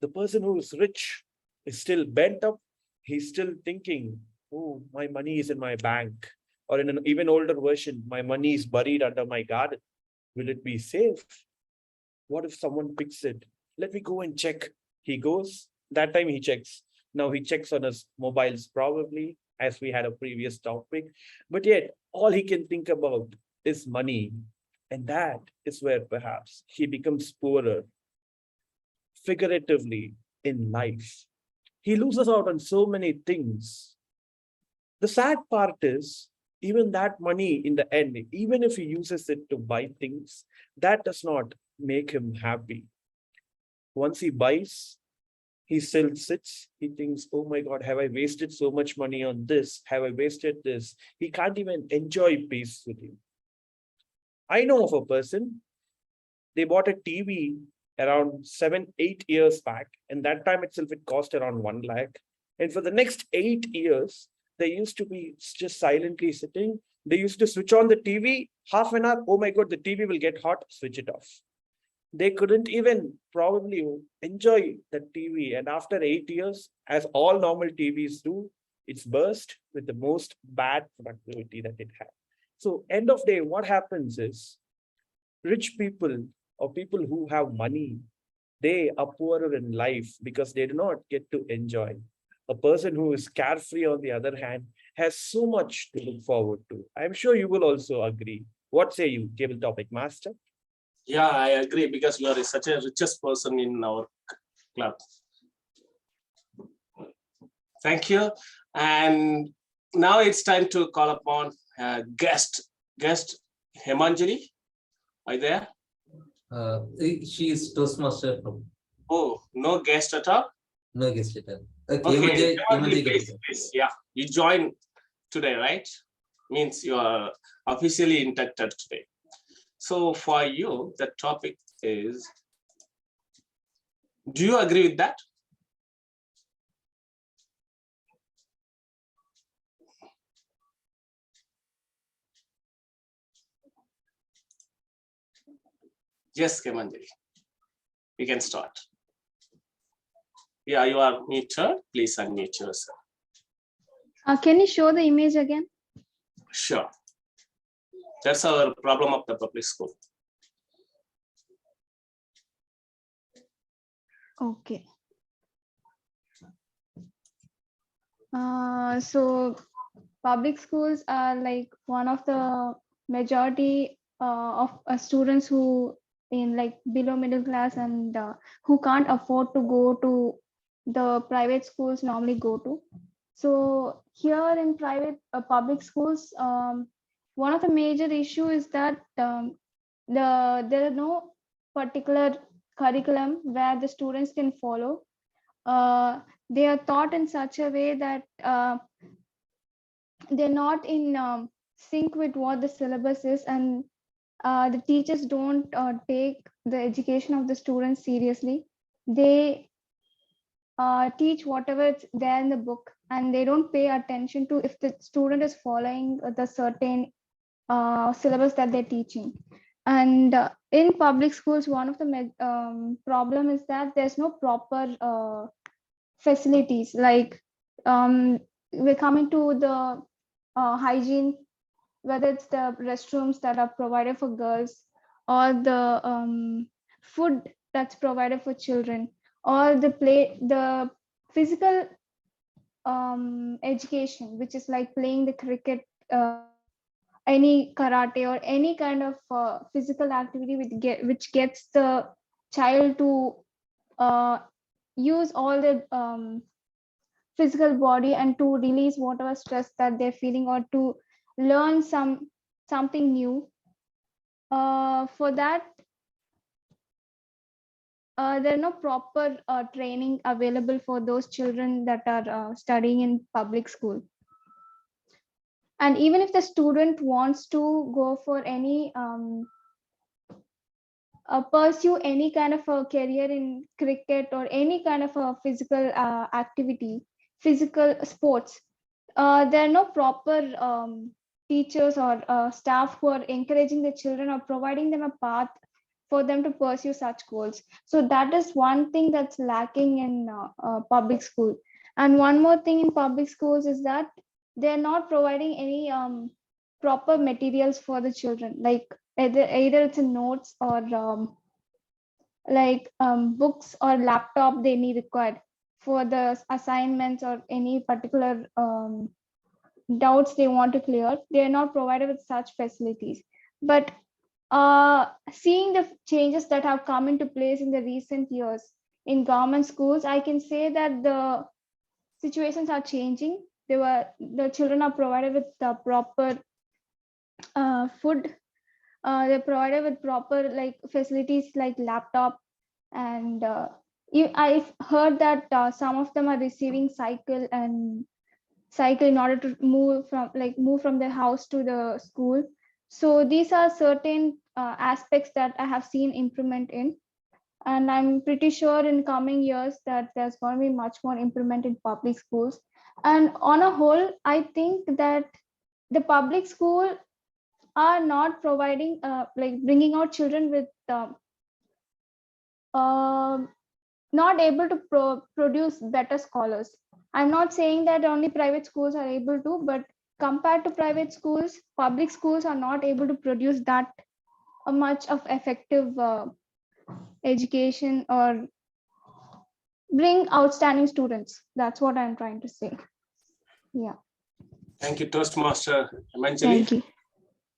the person who is rich is still bent up. He's still thinking, oh, my money is in my bank. Or in an even older version, my money is buried under my garden. Will it be safe? What if someone picks it? Let me go and check. He goes, that time he checks. Now he checks on his mobiles probably, as we had a previous topic. But yet, all he can think about is money. And that is where perhaps he becomes poorer, figuratively, in life. He loses out on so many things. The sad part is, even that money in the end, even if he uses it to buy things, that does not make him happy. Once he buys, he still sits, he thinks, oh my God, have I wasted so much money on this? Have I wasted this? He can't even enjoy peacefully. I know of a person, they bought a TV around 7-8 years back, and that time itself it cost around 1 lakh. And for the next 8 years, they used to be just silently sitting. They used to switch on the TV, half an hour, oh my God, the TV will get hot, switch it off. They couldn't even probably enjoy the TV. And after 8 years, as all normal TVs do, it's burst with the most bad productivity that it had. So end of day, what happens is rich people or people who have money, they are poorer in life because they do not get to enjoy. A person who is carefree, on the other hand, has so much to look forward to. I'm sure you will also agree. What say you, Table Topic Master? Yeah, I agree, because you are such a richest person in our club. Thank you. And now it's time to call upon guest Hemanjali. Are you there? She is Toastmaster from. Oh, no guest at all? No guest at all. Okay, Hemanjali, please. Yeah, you joined today, right? Means you are officially inducted today. So for you, the topic is, do you agree with that? Yes, Hemanjali, we can start. Yeah, you are muted. Please unmute yourself. Can you show the image again? Sure. That's our problem of the public school. Okay. So public schools are like one of the majority of students who in like below middle class and who can't afford to go to the private schools normally go to. So here in private public schools, one of the major issue is that there are no particular curriculum where the students can follow. They are taught in such a way that they're not in sync with what the syllabus is, and the teachers don't take the education of the students seriously. They teach whatever it's there in the book, and they don't pay attention to if the student is following the certain syllabus that they're teaching. And in public schools, one of the problem is that there's no proper facilities. Like we're coming to the hygiene, whether it's the restrooms that are provided for girls, or the food that's provided for children, or the physical education, which is like playing the cricket, any karate, or any kind of physical activity which gets the child to use all the physical body and to release whatever stress that they're feeling, or to learn something new. For that, there are no proper training available for those children that are studying in public school. And even if the student wants to go for any pursue any kind of a career in cricket or any kind of a physical activity, physical sports, there are no proper teachers or staff who are encouraging the children or providing them a path for them to pursue such goals. So that is one thing that's lacking in public school. And one more thing in public schools is that they're not providing any proper materials for the children, like either it's in notes or books or laptop they need required for the assignments or any particular doubts they want to clear. They are not provided with such facilities. But seeing the changes that have come into place in the recent years in government schools, I can say that the situations are changing. The children are provided with the proper food. They're provided with proper facilities like laptop, and I've heard that some of them are receiving cycle in order to move from their house to the school. So these are certain aspects that I have seen improvement in, and I'm pretty sure in coming years that there's going to be much more improvement in public schools. And on a whole, I think that the public school are not providing bringing out children with not able to produce better scholars. I'm not saying that only private schools are able to, but compared to private schools, public schools are not able to produce that much of effective education or bring outstanding students. That's what I'm trying to say. Yeah. Thank you, Toastmaster Manjali. Thank you.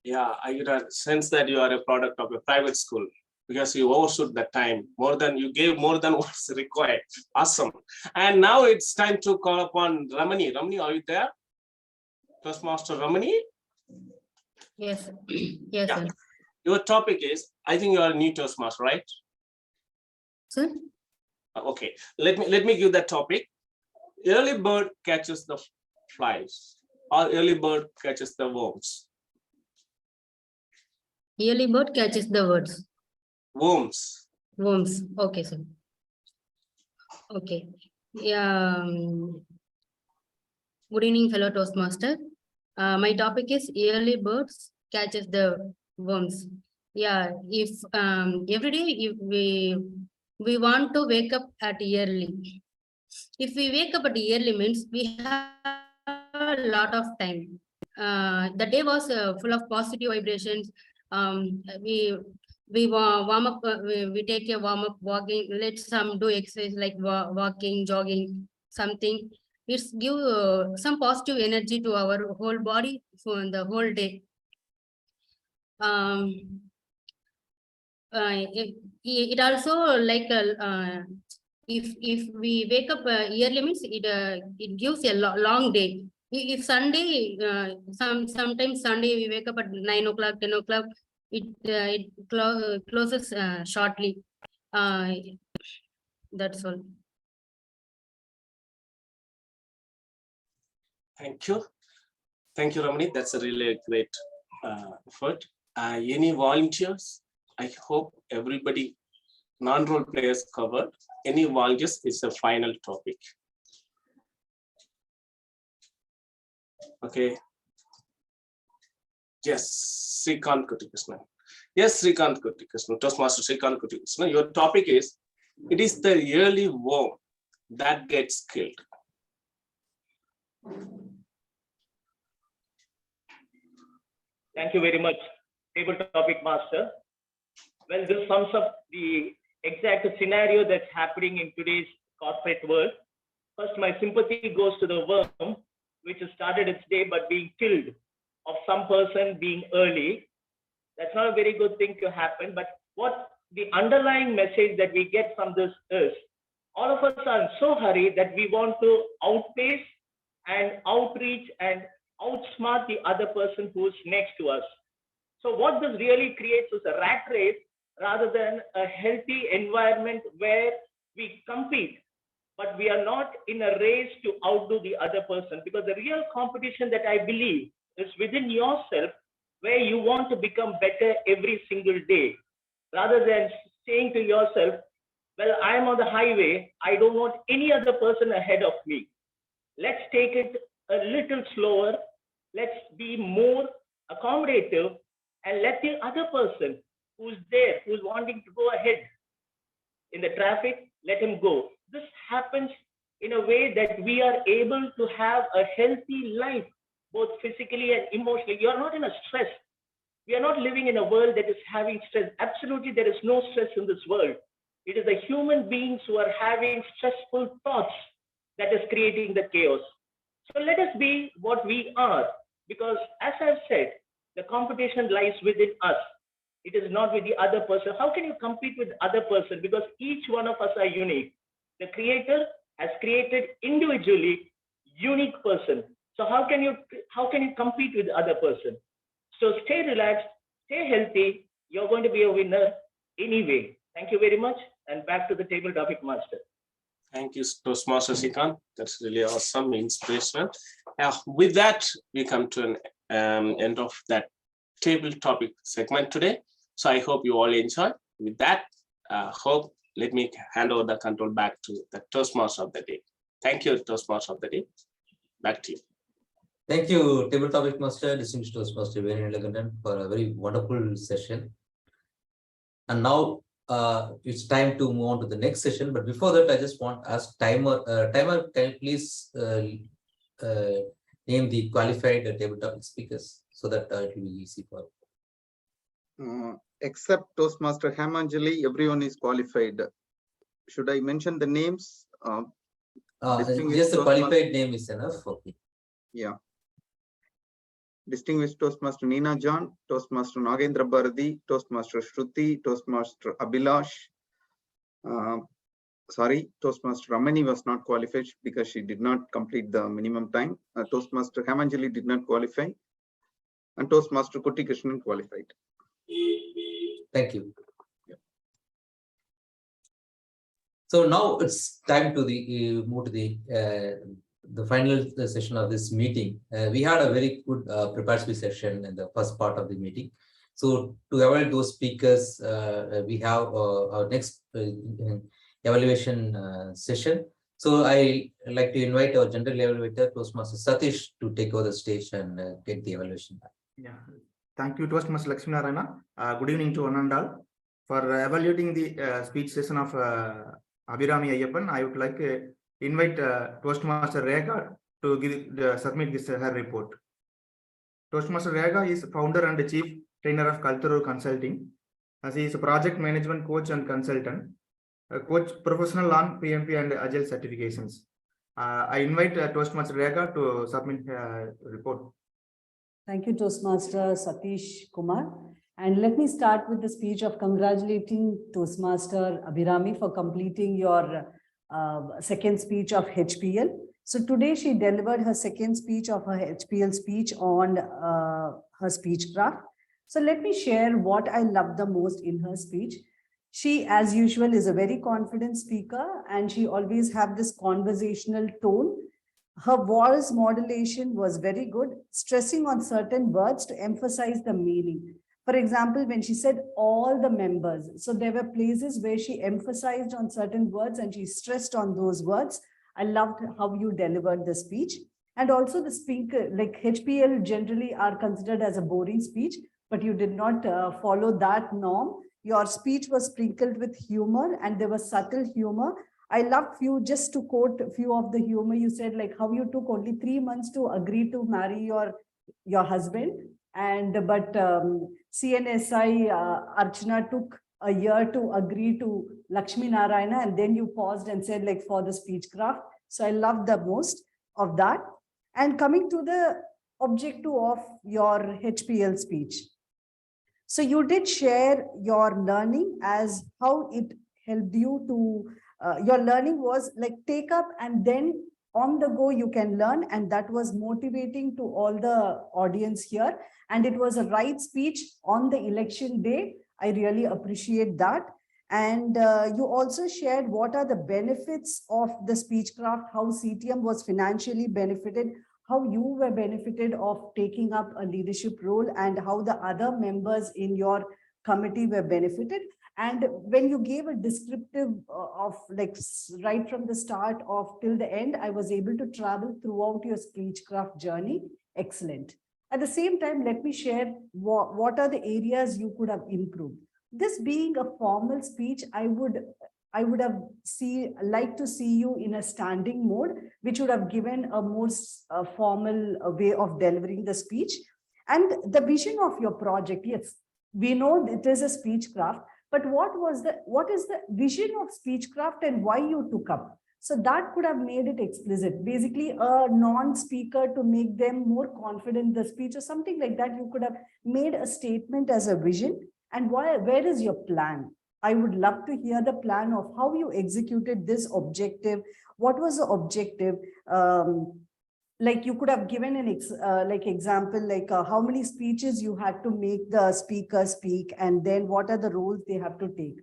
Yeah, I get a sense that you are a product of a private school because you overstood the time you gave more than what's required. Awesome. And now it's time to call upon Ramani. Ramani, are you there? Toastmaster Ramani? Yes. Yes, yeah. sir. Your topic is, I think you are a new Toastmaster, right? Sir? Okay, let me give that topic. Early bird catches the flies, or early bird catches the worms. Early bird catches the words. Worms. Worms. Okay, sir. Okay. Yeah. Good evening, fellow Toastmaster. My topic is early birds catches the worms. Yeah. If every day if we want to wake up at early. If we wake up at early means we have a lot of time. The day was full of positive vibrations. We warm up. We take a warm up walking. Let's do exercise like walking, jogging, something. It's give some positive energy to our whole body for the whole day. It also like if we wake up early means it gives a long day. If Sunday sometimes Sunday we wake up at 9 o'clock 10 o'clock, it closes shortly. That's all. Thank you. Thank you, Ramani. That's a really great effort. Any volunteers? I hope everybody, non-role players covered. Any volunteers is the final topic. Okay. Yes, Srikanth Kuttikrishnan. Yes, Srikanth Kuttikrishnan, Toastmaster Srikanth Kuttikrishnan. Your topic is, it is the yearly worm that gets killed. Thank you very much, table topic master. Well, this sums up the exact scenario that's happening in today's corporate world. First, my sympathy goes to the worm, which has started its day but being killed, of some person being early. That's not a very good thing to happen. But what the underlying message that we get from this is, all of us are in so hurry that we want to outpace and outreach and outsmart the other person who's next to us. So what this really creates is a rat race rather than a healthy environment where we compete, but we are not in a race to outdo the other person, because the real competition that I believe is within yourself, where you want to become better every single day, rather than saying to yourself, well, I am on the highway, I don't want any other person ahead of me. Let's take it a little slower. Let's be more accommodative and let the other person who's there, who's wanting to go ahead in the traffic, let him go. This happens in a way that we are able to have a healthy life, both physically and emotionally. You are not in a stress. We are not living in a world that is having stress. Absolutely, there is no stress in this world. It is the human beings who are having stressful thoughts that is creating the chaos. So let us be what we are, because as I've said, the competition lies within us. It is not with the other person. How can you compete with the other person? Because each one of us are unique. The creator has created individually unique person. So how can you compete with the other person? So stay relaxed, stay healthy. You're going to be a winner anyway. Thank you very much. And back to the table topic master. Thank you, Toastmaster Srikanth. That's really awesome, inspirational. With that, we come to an end of that table topic segment today. So I hope you all enjoy. With that, let me hand over the control back to the Toastmaster of the day. Thank you, Toastmaster of the day. Back to you. Thank you, table topic master, distinguished Toastmaster for a very wonderful session. And now it's time to move on to the next session. But before that, I just want to ask Timer, can you please name the qualified table topic speakers so that it will be easy for except Toastmaster Hemanjali, everyone is qualified. Should I mention the names? Just the qualified name is enough. Okay. Yeah. Distinguished Toastmaster Neena John, Toastmaster Nagendra Bharati, Toastmaster Shruti, Toastmaster Abhilash. Sorry, Toastmaster Ramani was not qualified because she did not complete the minimum time. Toastmaster Hemanjali did not qualify. And Toastmaster Kuttikrishnan qualified. Thank you. Yeah. So now it's time to move to the final session of this meeting. We had a very good prepared speech session in the first part of the meeting. So to avoid those speakers, we have our next evaluation session. So I like to invite our general evaluator, Toastmaster Satish, to take over the stage and get the evaluation back. Yeah, thank you, Toastmaster Lakshmi Narayana. Good evening to one and all. For evaluating the speech session of Abhirami Ayyappan, I would like to invite Toastmaster Rekha to submit her report. Toastmaster Rekha is founder and chief trainer of Cultural Consulting. She is a project management coach and consultant, coach professional on PMP and Agile certifications. I invite Toastmaster Rekha to submit report. Thank you, Toastmaster Satish Kumar. And let me start with the speech of congratulating Toastmaster Abhirami for completing your second speech of HPL. So today she delivered her second speech of her HPL speech on her speechcraft. So let me share what I love the most in her speech. She, as usual, is a very confident speaker and she always have this conversational tone. Her voice modulation was very good, stressing on certain words to emphasize the meaning. For example, when she said all the members, so there were places where she emphasized on certain words and she stressed on those words. I loved how you delivered the speech. And also the speaker, like HPL generally are considered as a boring speech, but you did not follow that norm. Your speech was sprinkled with humor and there was subtle humor. I loved few, just to quote a few of the humor, you said like how you took only 3 months to agree to marry your husband. And but CNSI Archana took a year to agree to Lakshmi Narayana, and then you paused and said like for the speechcraft. So I love the most of that. And coming to the objective of your HPL speech. So you did share your learning as how it helped you to, your learning was like take up and then on the go you can learn, and that was motivating to all the audience here. And it was a right speech on the election day. I really appreciate that. And you also shared what are the benefits of the speechcraft, how CTM was financially benefited, how you were benefited of taking up a leadership role, and how the other members in your committee were benefited. And when you gave a descriptive of like right from the start of till the end, I was able to travel throughout your speechcraft journey. Excellent. At the same time, let me share what are the areas you could have improved. This being a formal speech, I would have liked to see you in a standing mode, which would have given a more formal way of delivering the speech. And the vision of your project, yes, we know it is a speechcraft, but what is the vision of speechcraft and why you took up? So that could have made it explicit. Basically, a non-speaker to make them more confident in the speech or something like that. You could have made a statement as a vision. And where is your plan? I would love to hear the plan of how you executed this objective. What was the objective? Like you could have given an example, like how many speeches you had to make the speaker speak, and then what are the roles they have to take.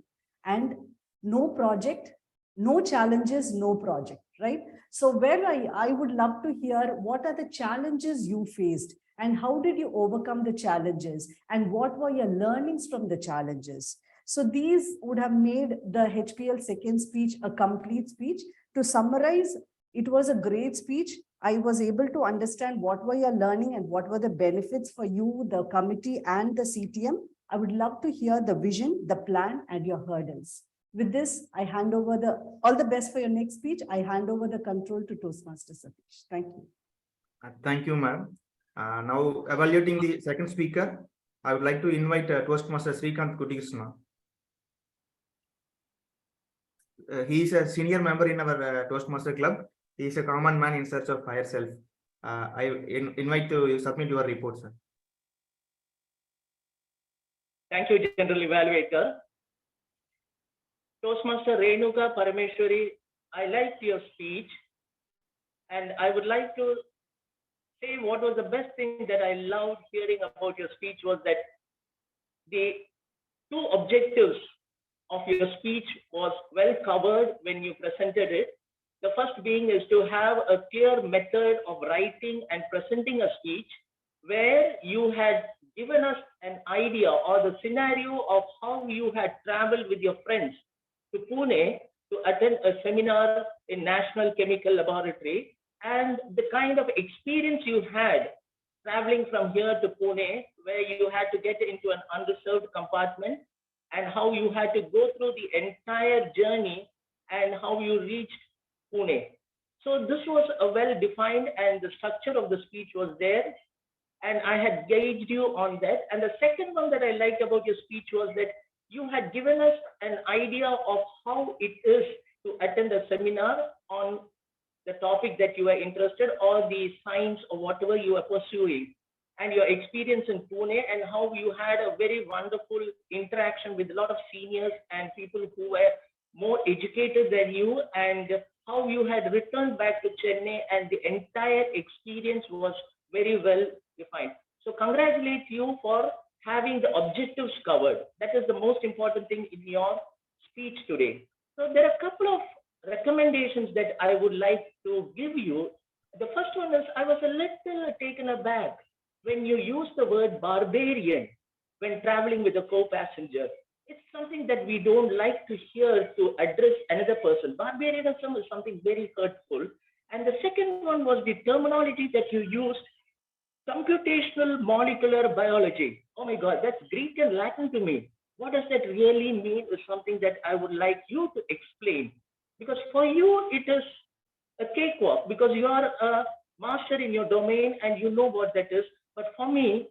And no project, no challenges, no project, right? So where I would love to hear what are the challenges you faced and how did you overcome the challenges and what were your learnings from the challenges. So these would have made the HPL second speech a complete speech. To summarize, it was a great speech. I was able to understand what were your learning and what were the benefits for you, the committee and the CTM. I would love to hear the vision, the plan and your hurdles. With this, I hand over all the best for your next speech. I hand over the control to Toastmaster Satish. Thank you. Thank you, ma'am. Now evaluating the second speaker, I would like to invite Toastmaster Srikanth Kutikrishna. He is a senior member in our Toastmaster club. He is a common man in search of higher self. I invite to submit your report, sir. Thank you, General Evaluator. Toastmaster Renuka Parameshwari, I liked your speech, and I would like to say what was the best thing that I loved hearing about your speech was that the two objectives of your speech was well covered when you presented it. The first being is to have a clear method of writing and presenting a speech where you had given us an idea or the scenario of how you had traveled with your friends to Pune to attend a seminar in National Chemical Laboratory, and the kind of experience you had traveling from here to Pune, where you had to get into an unreserved compartment, and how you had to go through the entire journey and how you reached Pune. So this was a well-defined, and the structure of the speech was there, and I had gauged you on that. And the second one that I liked about your speech was that you had given us an idea of how it is to attend a seminar on the topic that you are interested, or the science or whatever you are pursuing, and your experience in Pune, and how you had a very wonderful interaction with a lot of seniors and people who were more educated than you, and how you had returned back to Chennai, and the entire experience was very well defined. So congratulate you for having the objectives covered. That is the most important thing in your speech today. So there are a couple of recommendations that I would like to give you. The first one is, I was a little taken aback when you used the word barbarian when traveling with a co-passenger. It's something that we don't like to hear to address another person. Barbarianism is something very hurtful. And the second one was the terminology that you used, computational molecular biology. Oh my God, that's Greek and Latin to me. What does that really mean is something that I would like you to explain. Because for you, it is a cakewalk because you are a master in your domain and you know what that is. But for me,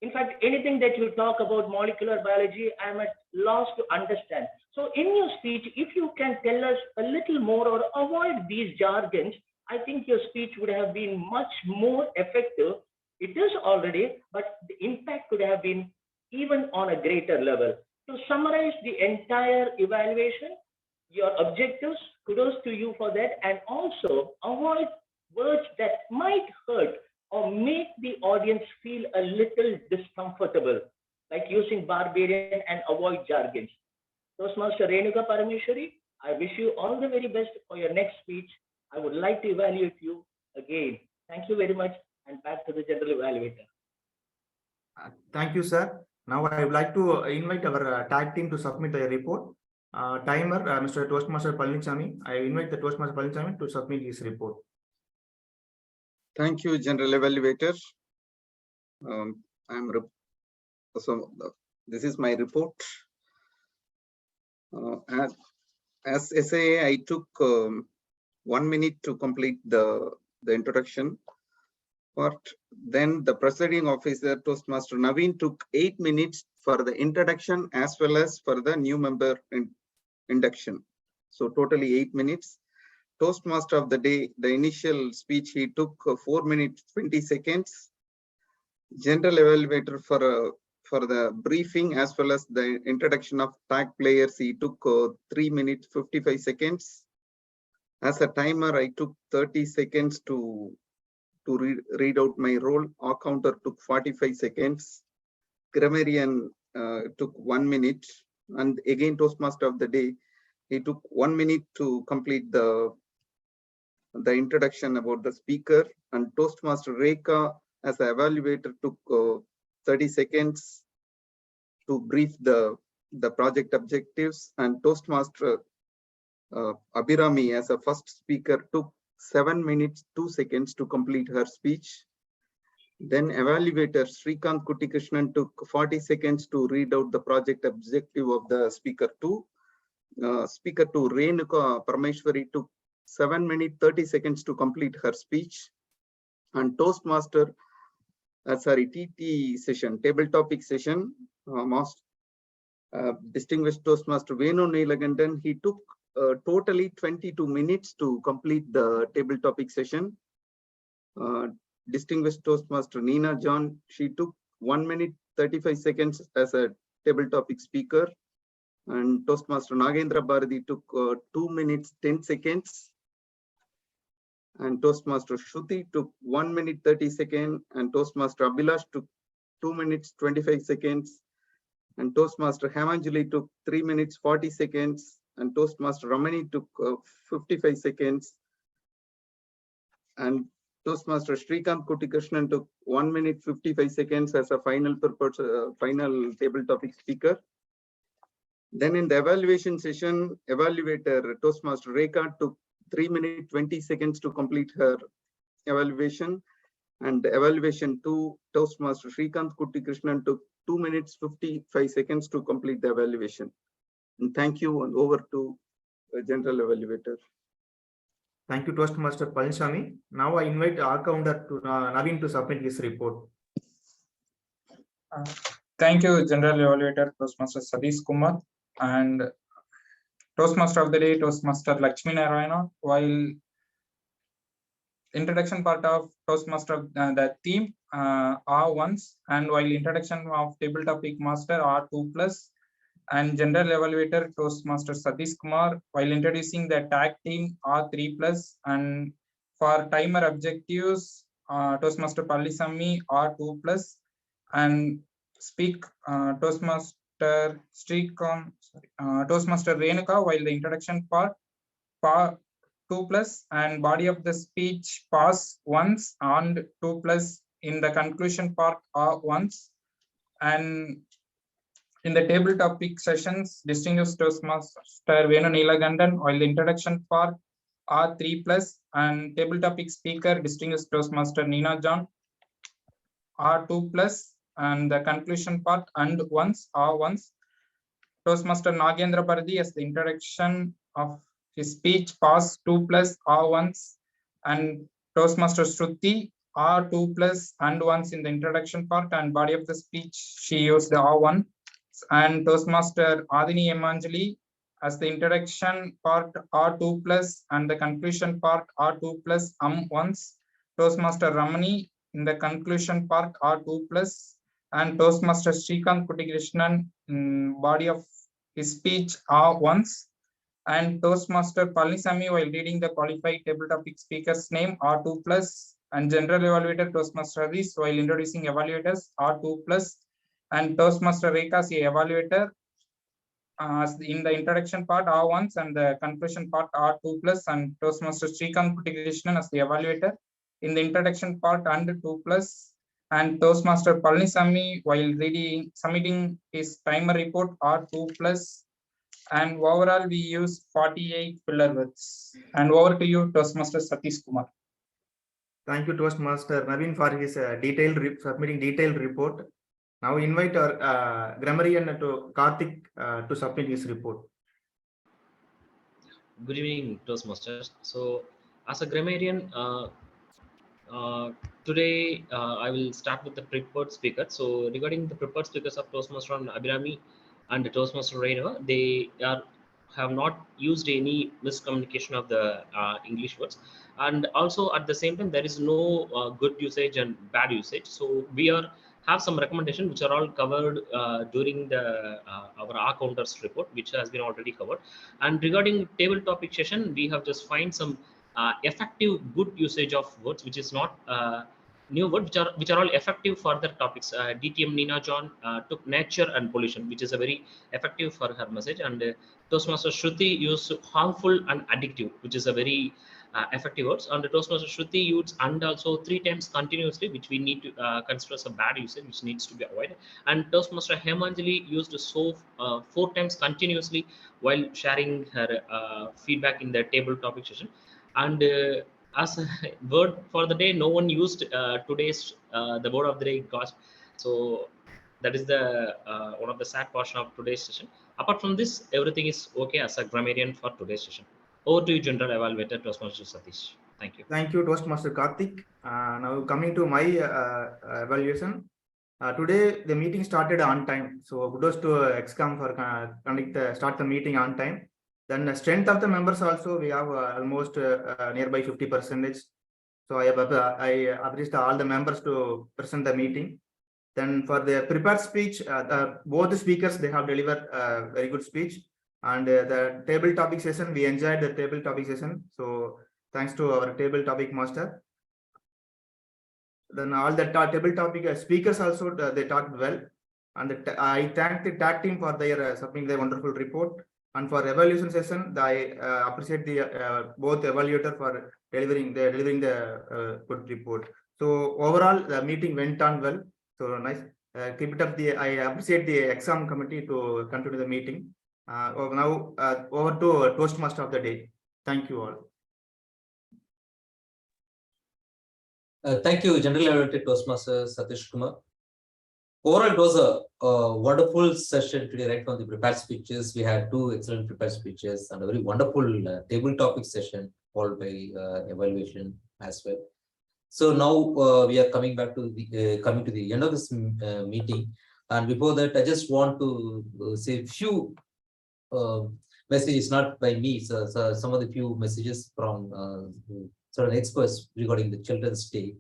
in fact, anything that you talk about molecular biology, I'm at loss to understand. So in your speech, if you can tell us a little more or avoid these jargons, I think your speech would have been much more effective. It is already, but the impact could have been even on a greater level. To summarize the entire evaluation, your objectives, kudos to you for that, and also avoid words that might hurt or make the audience feel a little discomfortable, like using barbarian, and avoid jargons. Toastmaster Renuka Parameshwari, I wish you all the very best for your next speech. I would like to evaluate you again. Thank you very much, and back to the general evaluator. Thank you, sir. Now I would like to invite our tag team to submit the report. Timer, Mr. Toastmaster Palaniswamy. I invite the Toastmaster Palaniswamy to submit his report. Thank you, General Evaluator. This is my report. As SAA, I took 1 minute to complete the introduction part. Then the presiding officer, Toastmaster Naveen, took 8 minutes for the introduction as well as for the new member induction. So totally 8 minutes. Toastmaster of the day, the initial speech, he took 4 minutes 20 seconds. General evaluator for the briefing as well as the introduction of tag players, he took 3 minutes 55 seconds. As a timer, I took 30 seconds to read out my role. Our counter took 45 seconds. Grammarian took 1 minute, and again Toastmaster of the day, he took 1 minute to complete the introduction about the speaker, and Toastmaster Rekha as an evaluator took 30 seconds to brief the project objectives, and Toastmaster Abhirami as a first speaker took 7 minutes 2 seconds to complete her speech. Then evaluator Srikanth Kuttikrishnan took 40 seconds to read out the project objective of the speaker 2. Speaker 2 Renuka Parameshwari took 7 minutes 30 seconds to complete her speech. And Toastmaster, TT session, table topic session, distinguished Toastmaster Venu Neelagandan, he took totally 22 minutes to complete the table topic session. Distinguished Toastmaster Nina John, she took 1 minute 35 seconds as a table topic speaker. And Toastmaster Nagendra Bharati took 2 minutes 10 seconds. And Toastmaster Shruti took 1 minute 30 seconds. And Toastmaster Abhilash took 2 minutes 25 seconds. And Toastmaster Hemanjali took 3 minutes 40 seconds. And Toastmaster Ramani took 55 seconds. And Toastmaster Srikanth Kuttikrishnan took 1 minute 55 seconds as a final table topic speaker. Then in the evaluation session, evaluator Toastmaster Rekha took 3 minutes 20 seconds to complete her evaluation. And evaluation 2, Toastmaster Srikanth Kuttikrishnan took 2 minutes 55 seconds to complete the evaluation. And thank you, and over to the general evaluator. Thank you, Toastmaster Palaniswamy. Now I invite our counter to Naveen to submit his report. Thank you, General Evaluator Toastmaster Satish Kumar, and Toastmaster of the day, Toastmaster Lakshmi Narayana. While introduction part of Toastmaster, the theme are ones, and while introduction of table topic master are 2+, and general evaluator Toastmaster Satish Kumar, while introducing the tag team are 3+, and for timer objectives, Toastmaster Pallisamy are 2+, and speak Toastmaster Toastmaster Renuka, while the introduction part 2+, and body of the speech pass once and 2+, in the conclusion part are once, and in the table topic sessions, distinguished Toastmaster Venu Neelagandan, while the introduction part are 3+, and table topic speaker distinguished Toastmaster Nina John are 2+, and the conclusion part and once are once. Toastmaster Nagendra Pardi as the introduction of his speech pass 2+ are once, and Toastmaster Shruti are 2+ and once in the introduction part, and body of the speech she used R1, and Toastmaster Adini Emanjali as the introduction part R2+, and the conclusion part R2+ once. Toastmaster Ramani in the conclusion part R2+, and Toastmaster Srikanth Kuttikrishnan body of his speech once, and Toastmaster Palnisamy while reading the qualified table topic speaker's name R2+, and general evaluator Toastmaster Harish while introducing evaluators R2+, and Toastmaster Rekha C evaluator in the introduction part R1 and the conclusion part R2+, and Toastmaster Srikanth Kuttikrishnan as the evaluator in the introduction part and 2+, and Toastmaster Palnisamy while submitting his timer report R2+, and overall we use 48 filler words. And over to you, Toastmaster Satish Kumar. Thank you, Toastmaster Naveen, for his submitting detailed report. Now invite our grammarian to Karthik to submit his report. Good evening, Toastmasters. So, as a grammarian, today I will start with the prepared speaker. So, regarding the prepared speakers of Toastmaster Abhirami and Toastmaster Renuka, they have not used any miscommunication of the English words, and also at the same time there is no good usage and bad usage. So we have some recommendations which are all covered during the our R counters report, which has been already covered. And regarding table topic session, we have just find some effective good usage of words, which is not new words, which are all effective for the topics. DTM Nina John took nature and pollution, which is a very effective for her message, and Toastmaster Shruti used harmful and addictive, which is a very effective words, and Toastmaster Shruti used and also 3 times continuously, which we need to consider as a bad usage, which needs to be avoided. And Toastmaster Hemanjali used 4 times continuously while sharing her feedback in the table topic session. And as a word for the day, no one used today's the word of the day gosh. So that is the one of the sad portion of today's session. Apart from this, everything is okay as a grammarian for today's session. Over to you, General Evaluator Toastmaster Satish. Thank you. Thank you, Toastmaster Karthik. Now coming to my evaluation. Today the meeting started on time, so kudos to XCOM for start the meeting on time. Then the strength of the members also, we have almost nearby 50%. So I appreciate all the members to present the meeting. Then for the prepared speech, both the speakers, they have delivered a very good speech. And the table topic session, we enjoyed the table topic session. So thanks to our table topic master. Then all the table topic speakers also, they talked well. And I thank the tag team for their submitting their wonderful report. And for evaluation session, I appreciate the both evaluator for delivering the good report. So overall, the meeting went on well. So nice. Keep it up. I appreciate the exam committee to continue the meeting. Now over to Toastmaster of the day. Thank you all. Thank you, General Evaluator Toastmaster Satish Kumar. Overall, it was a wonderful session today, right from the prepared speeches. We had 2 excellent prepared speeches and a very wonderful table topic session followed by evaluation as well. So now we are coming back to the coming to the end of this meeting. And before that, I just want to say a few messages, not by me, so some of the few messages from sort of experts regarding the Children's Day.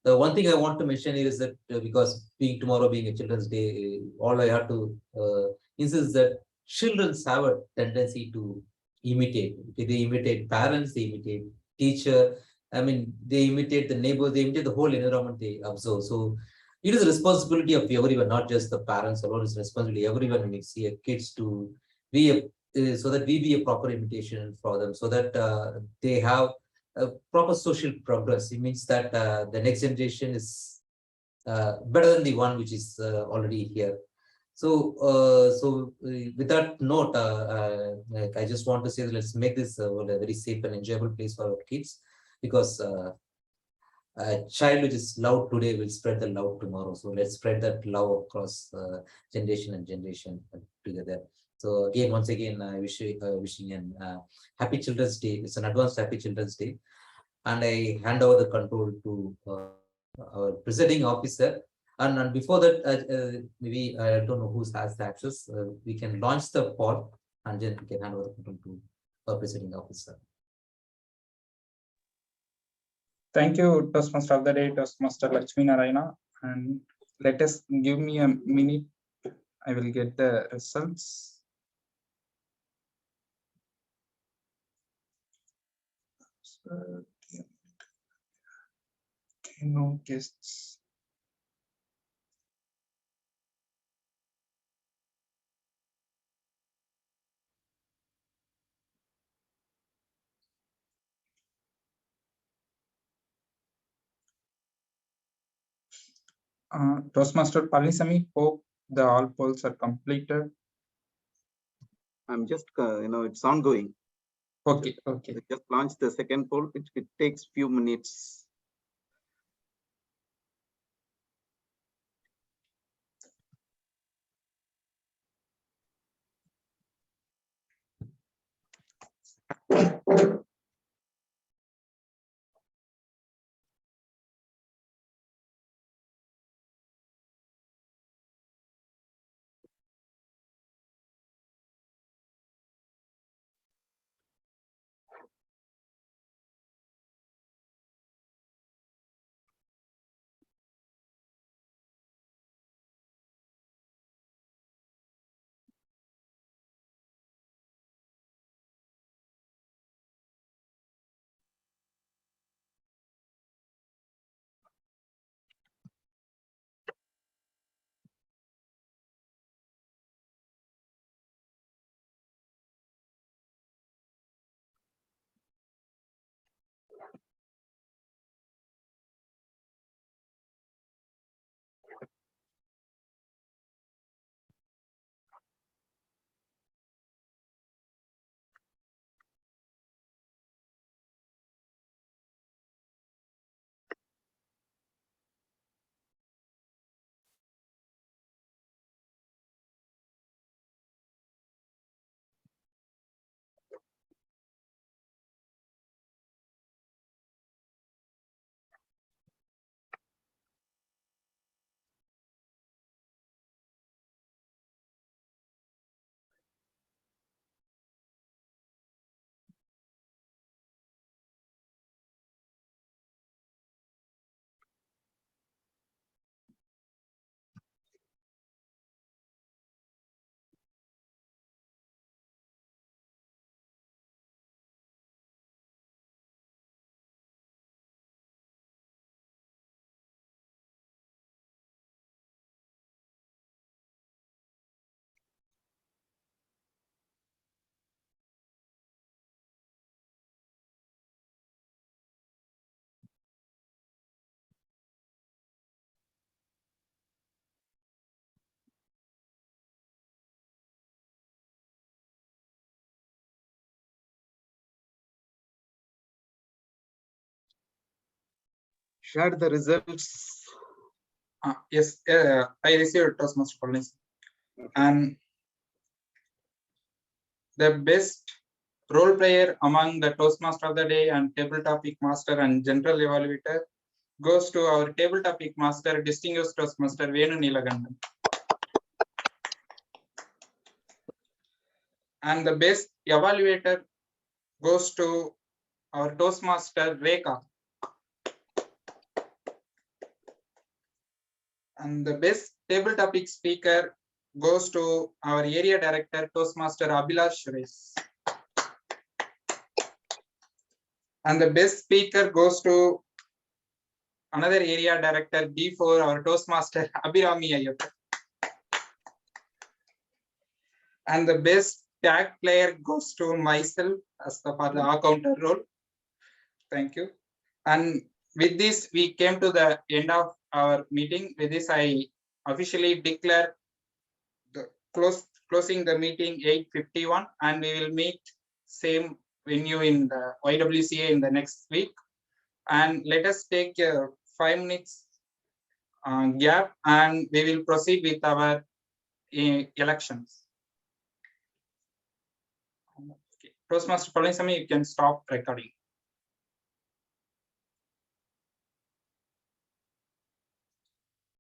The one thing I want to mention here is that because tomorrow being a Children's Day, all I have to insist that children have a tendency to imitate. They imitate parents, they imitate teacher. I mean, they imitate the neighbor, they imitate the whole environment they observe. So it is a responsibility of everyone, not just the parents alone. It's a responsibility of everyone when we see kids to be a, so that we be a proper imitation for them, so that they have a proper social progress. It means that the next generation is better than the one which is already here. So, with that note, I just want to say that let's make this a very safe and enjoyable place for our kids, because a child which is loud today will spread the love tomorrow. So let's spread that love across generation and generation together. So again, once again, I wishing an happy Children's Day. It's an advanced happy Children's Day, and I hand over the control to our presiding officer. And before that, maybe I don't know who has the access. We can launch the poll, and then we can hand over the control to our presiding officer. Thank you, Toastmaster of the Day, Toastmaster Lakshmi Narayana. And let us give me a minute. I will get the results. Okay, no guests. Toastmaster Palisami, hope the all polls are completed. I'm just, it's ongoing. Okay, okay. I just launched the second poll. It takes few minutes. Share the results. Yes, I received Toastmaster Palisami. And the best role player among the Toastmaster of the Day and Table Topic Master and General Evaluator goes to our Table Topic Master, Distinguished Toastmaster Venu Neelakandan. And the best evaluator goes to our Toastmaster Rekha. And the best table topic speaker goes to our area director, Toastmaster Abhilash Suresh. And the best speaker goes to another area director, D4, our Toastmaster Abhirami Ayyappan. And the best tag player goes to myself as for the counter role. Thank you. And with this, we came to the end of our meeting. With this, I officially declare the closing the meeting 8:51, and we will meet same venue in the YWCA in the next week. And let us take a 5 minutes gap, and we will proceed with our elections. Okay. Toastmaster Palanisamy, you can stop recording.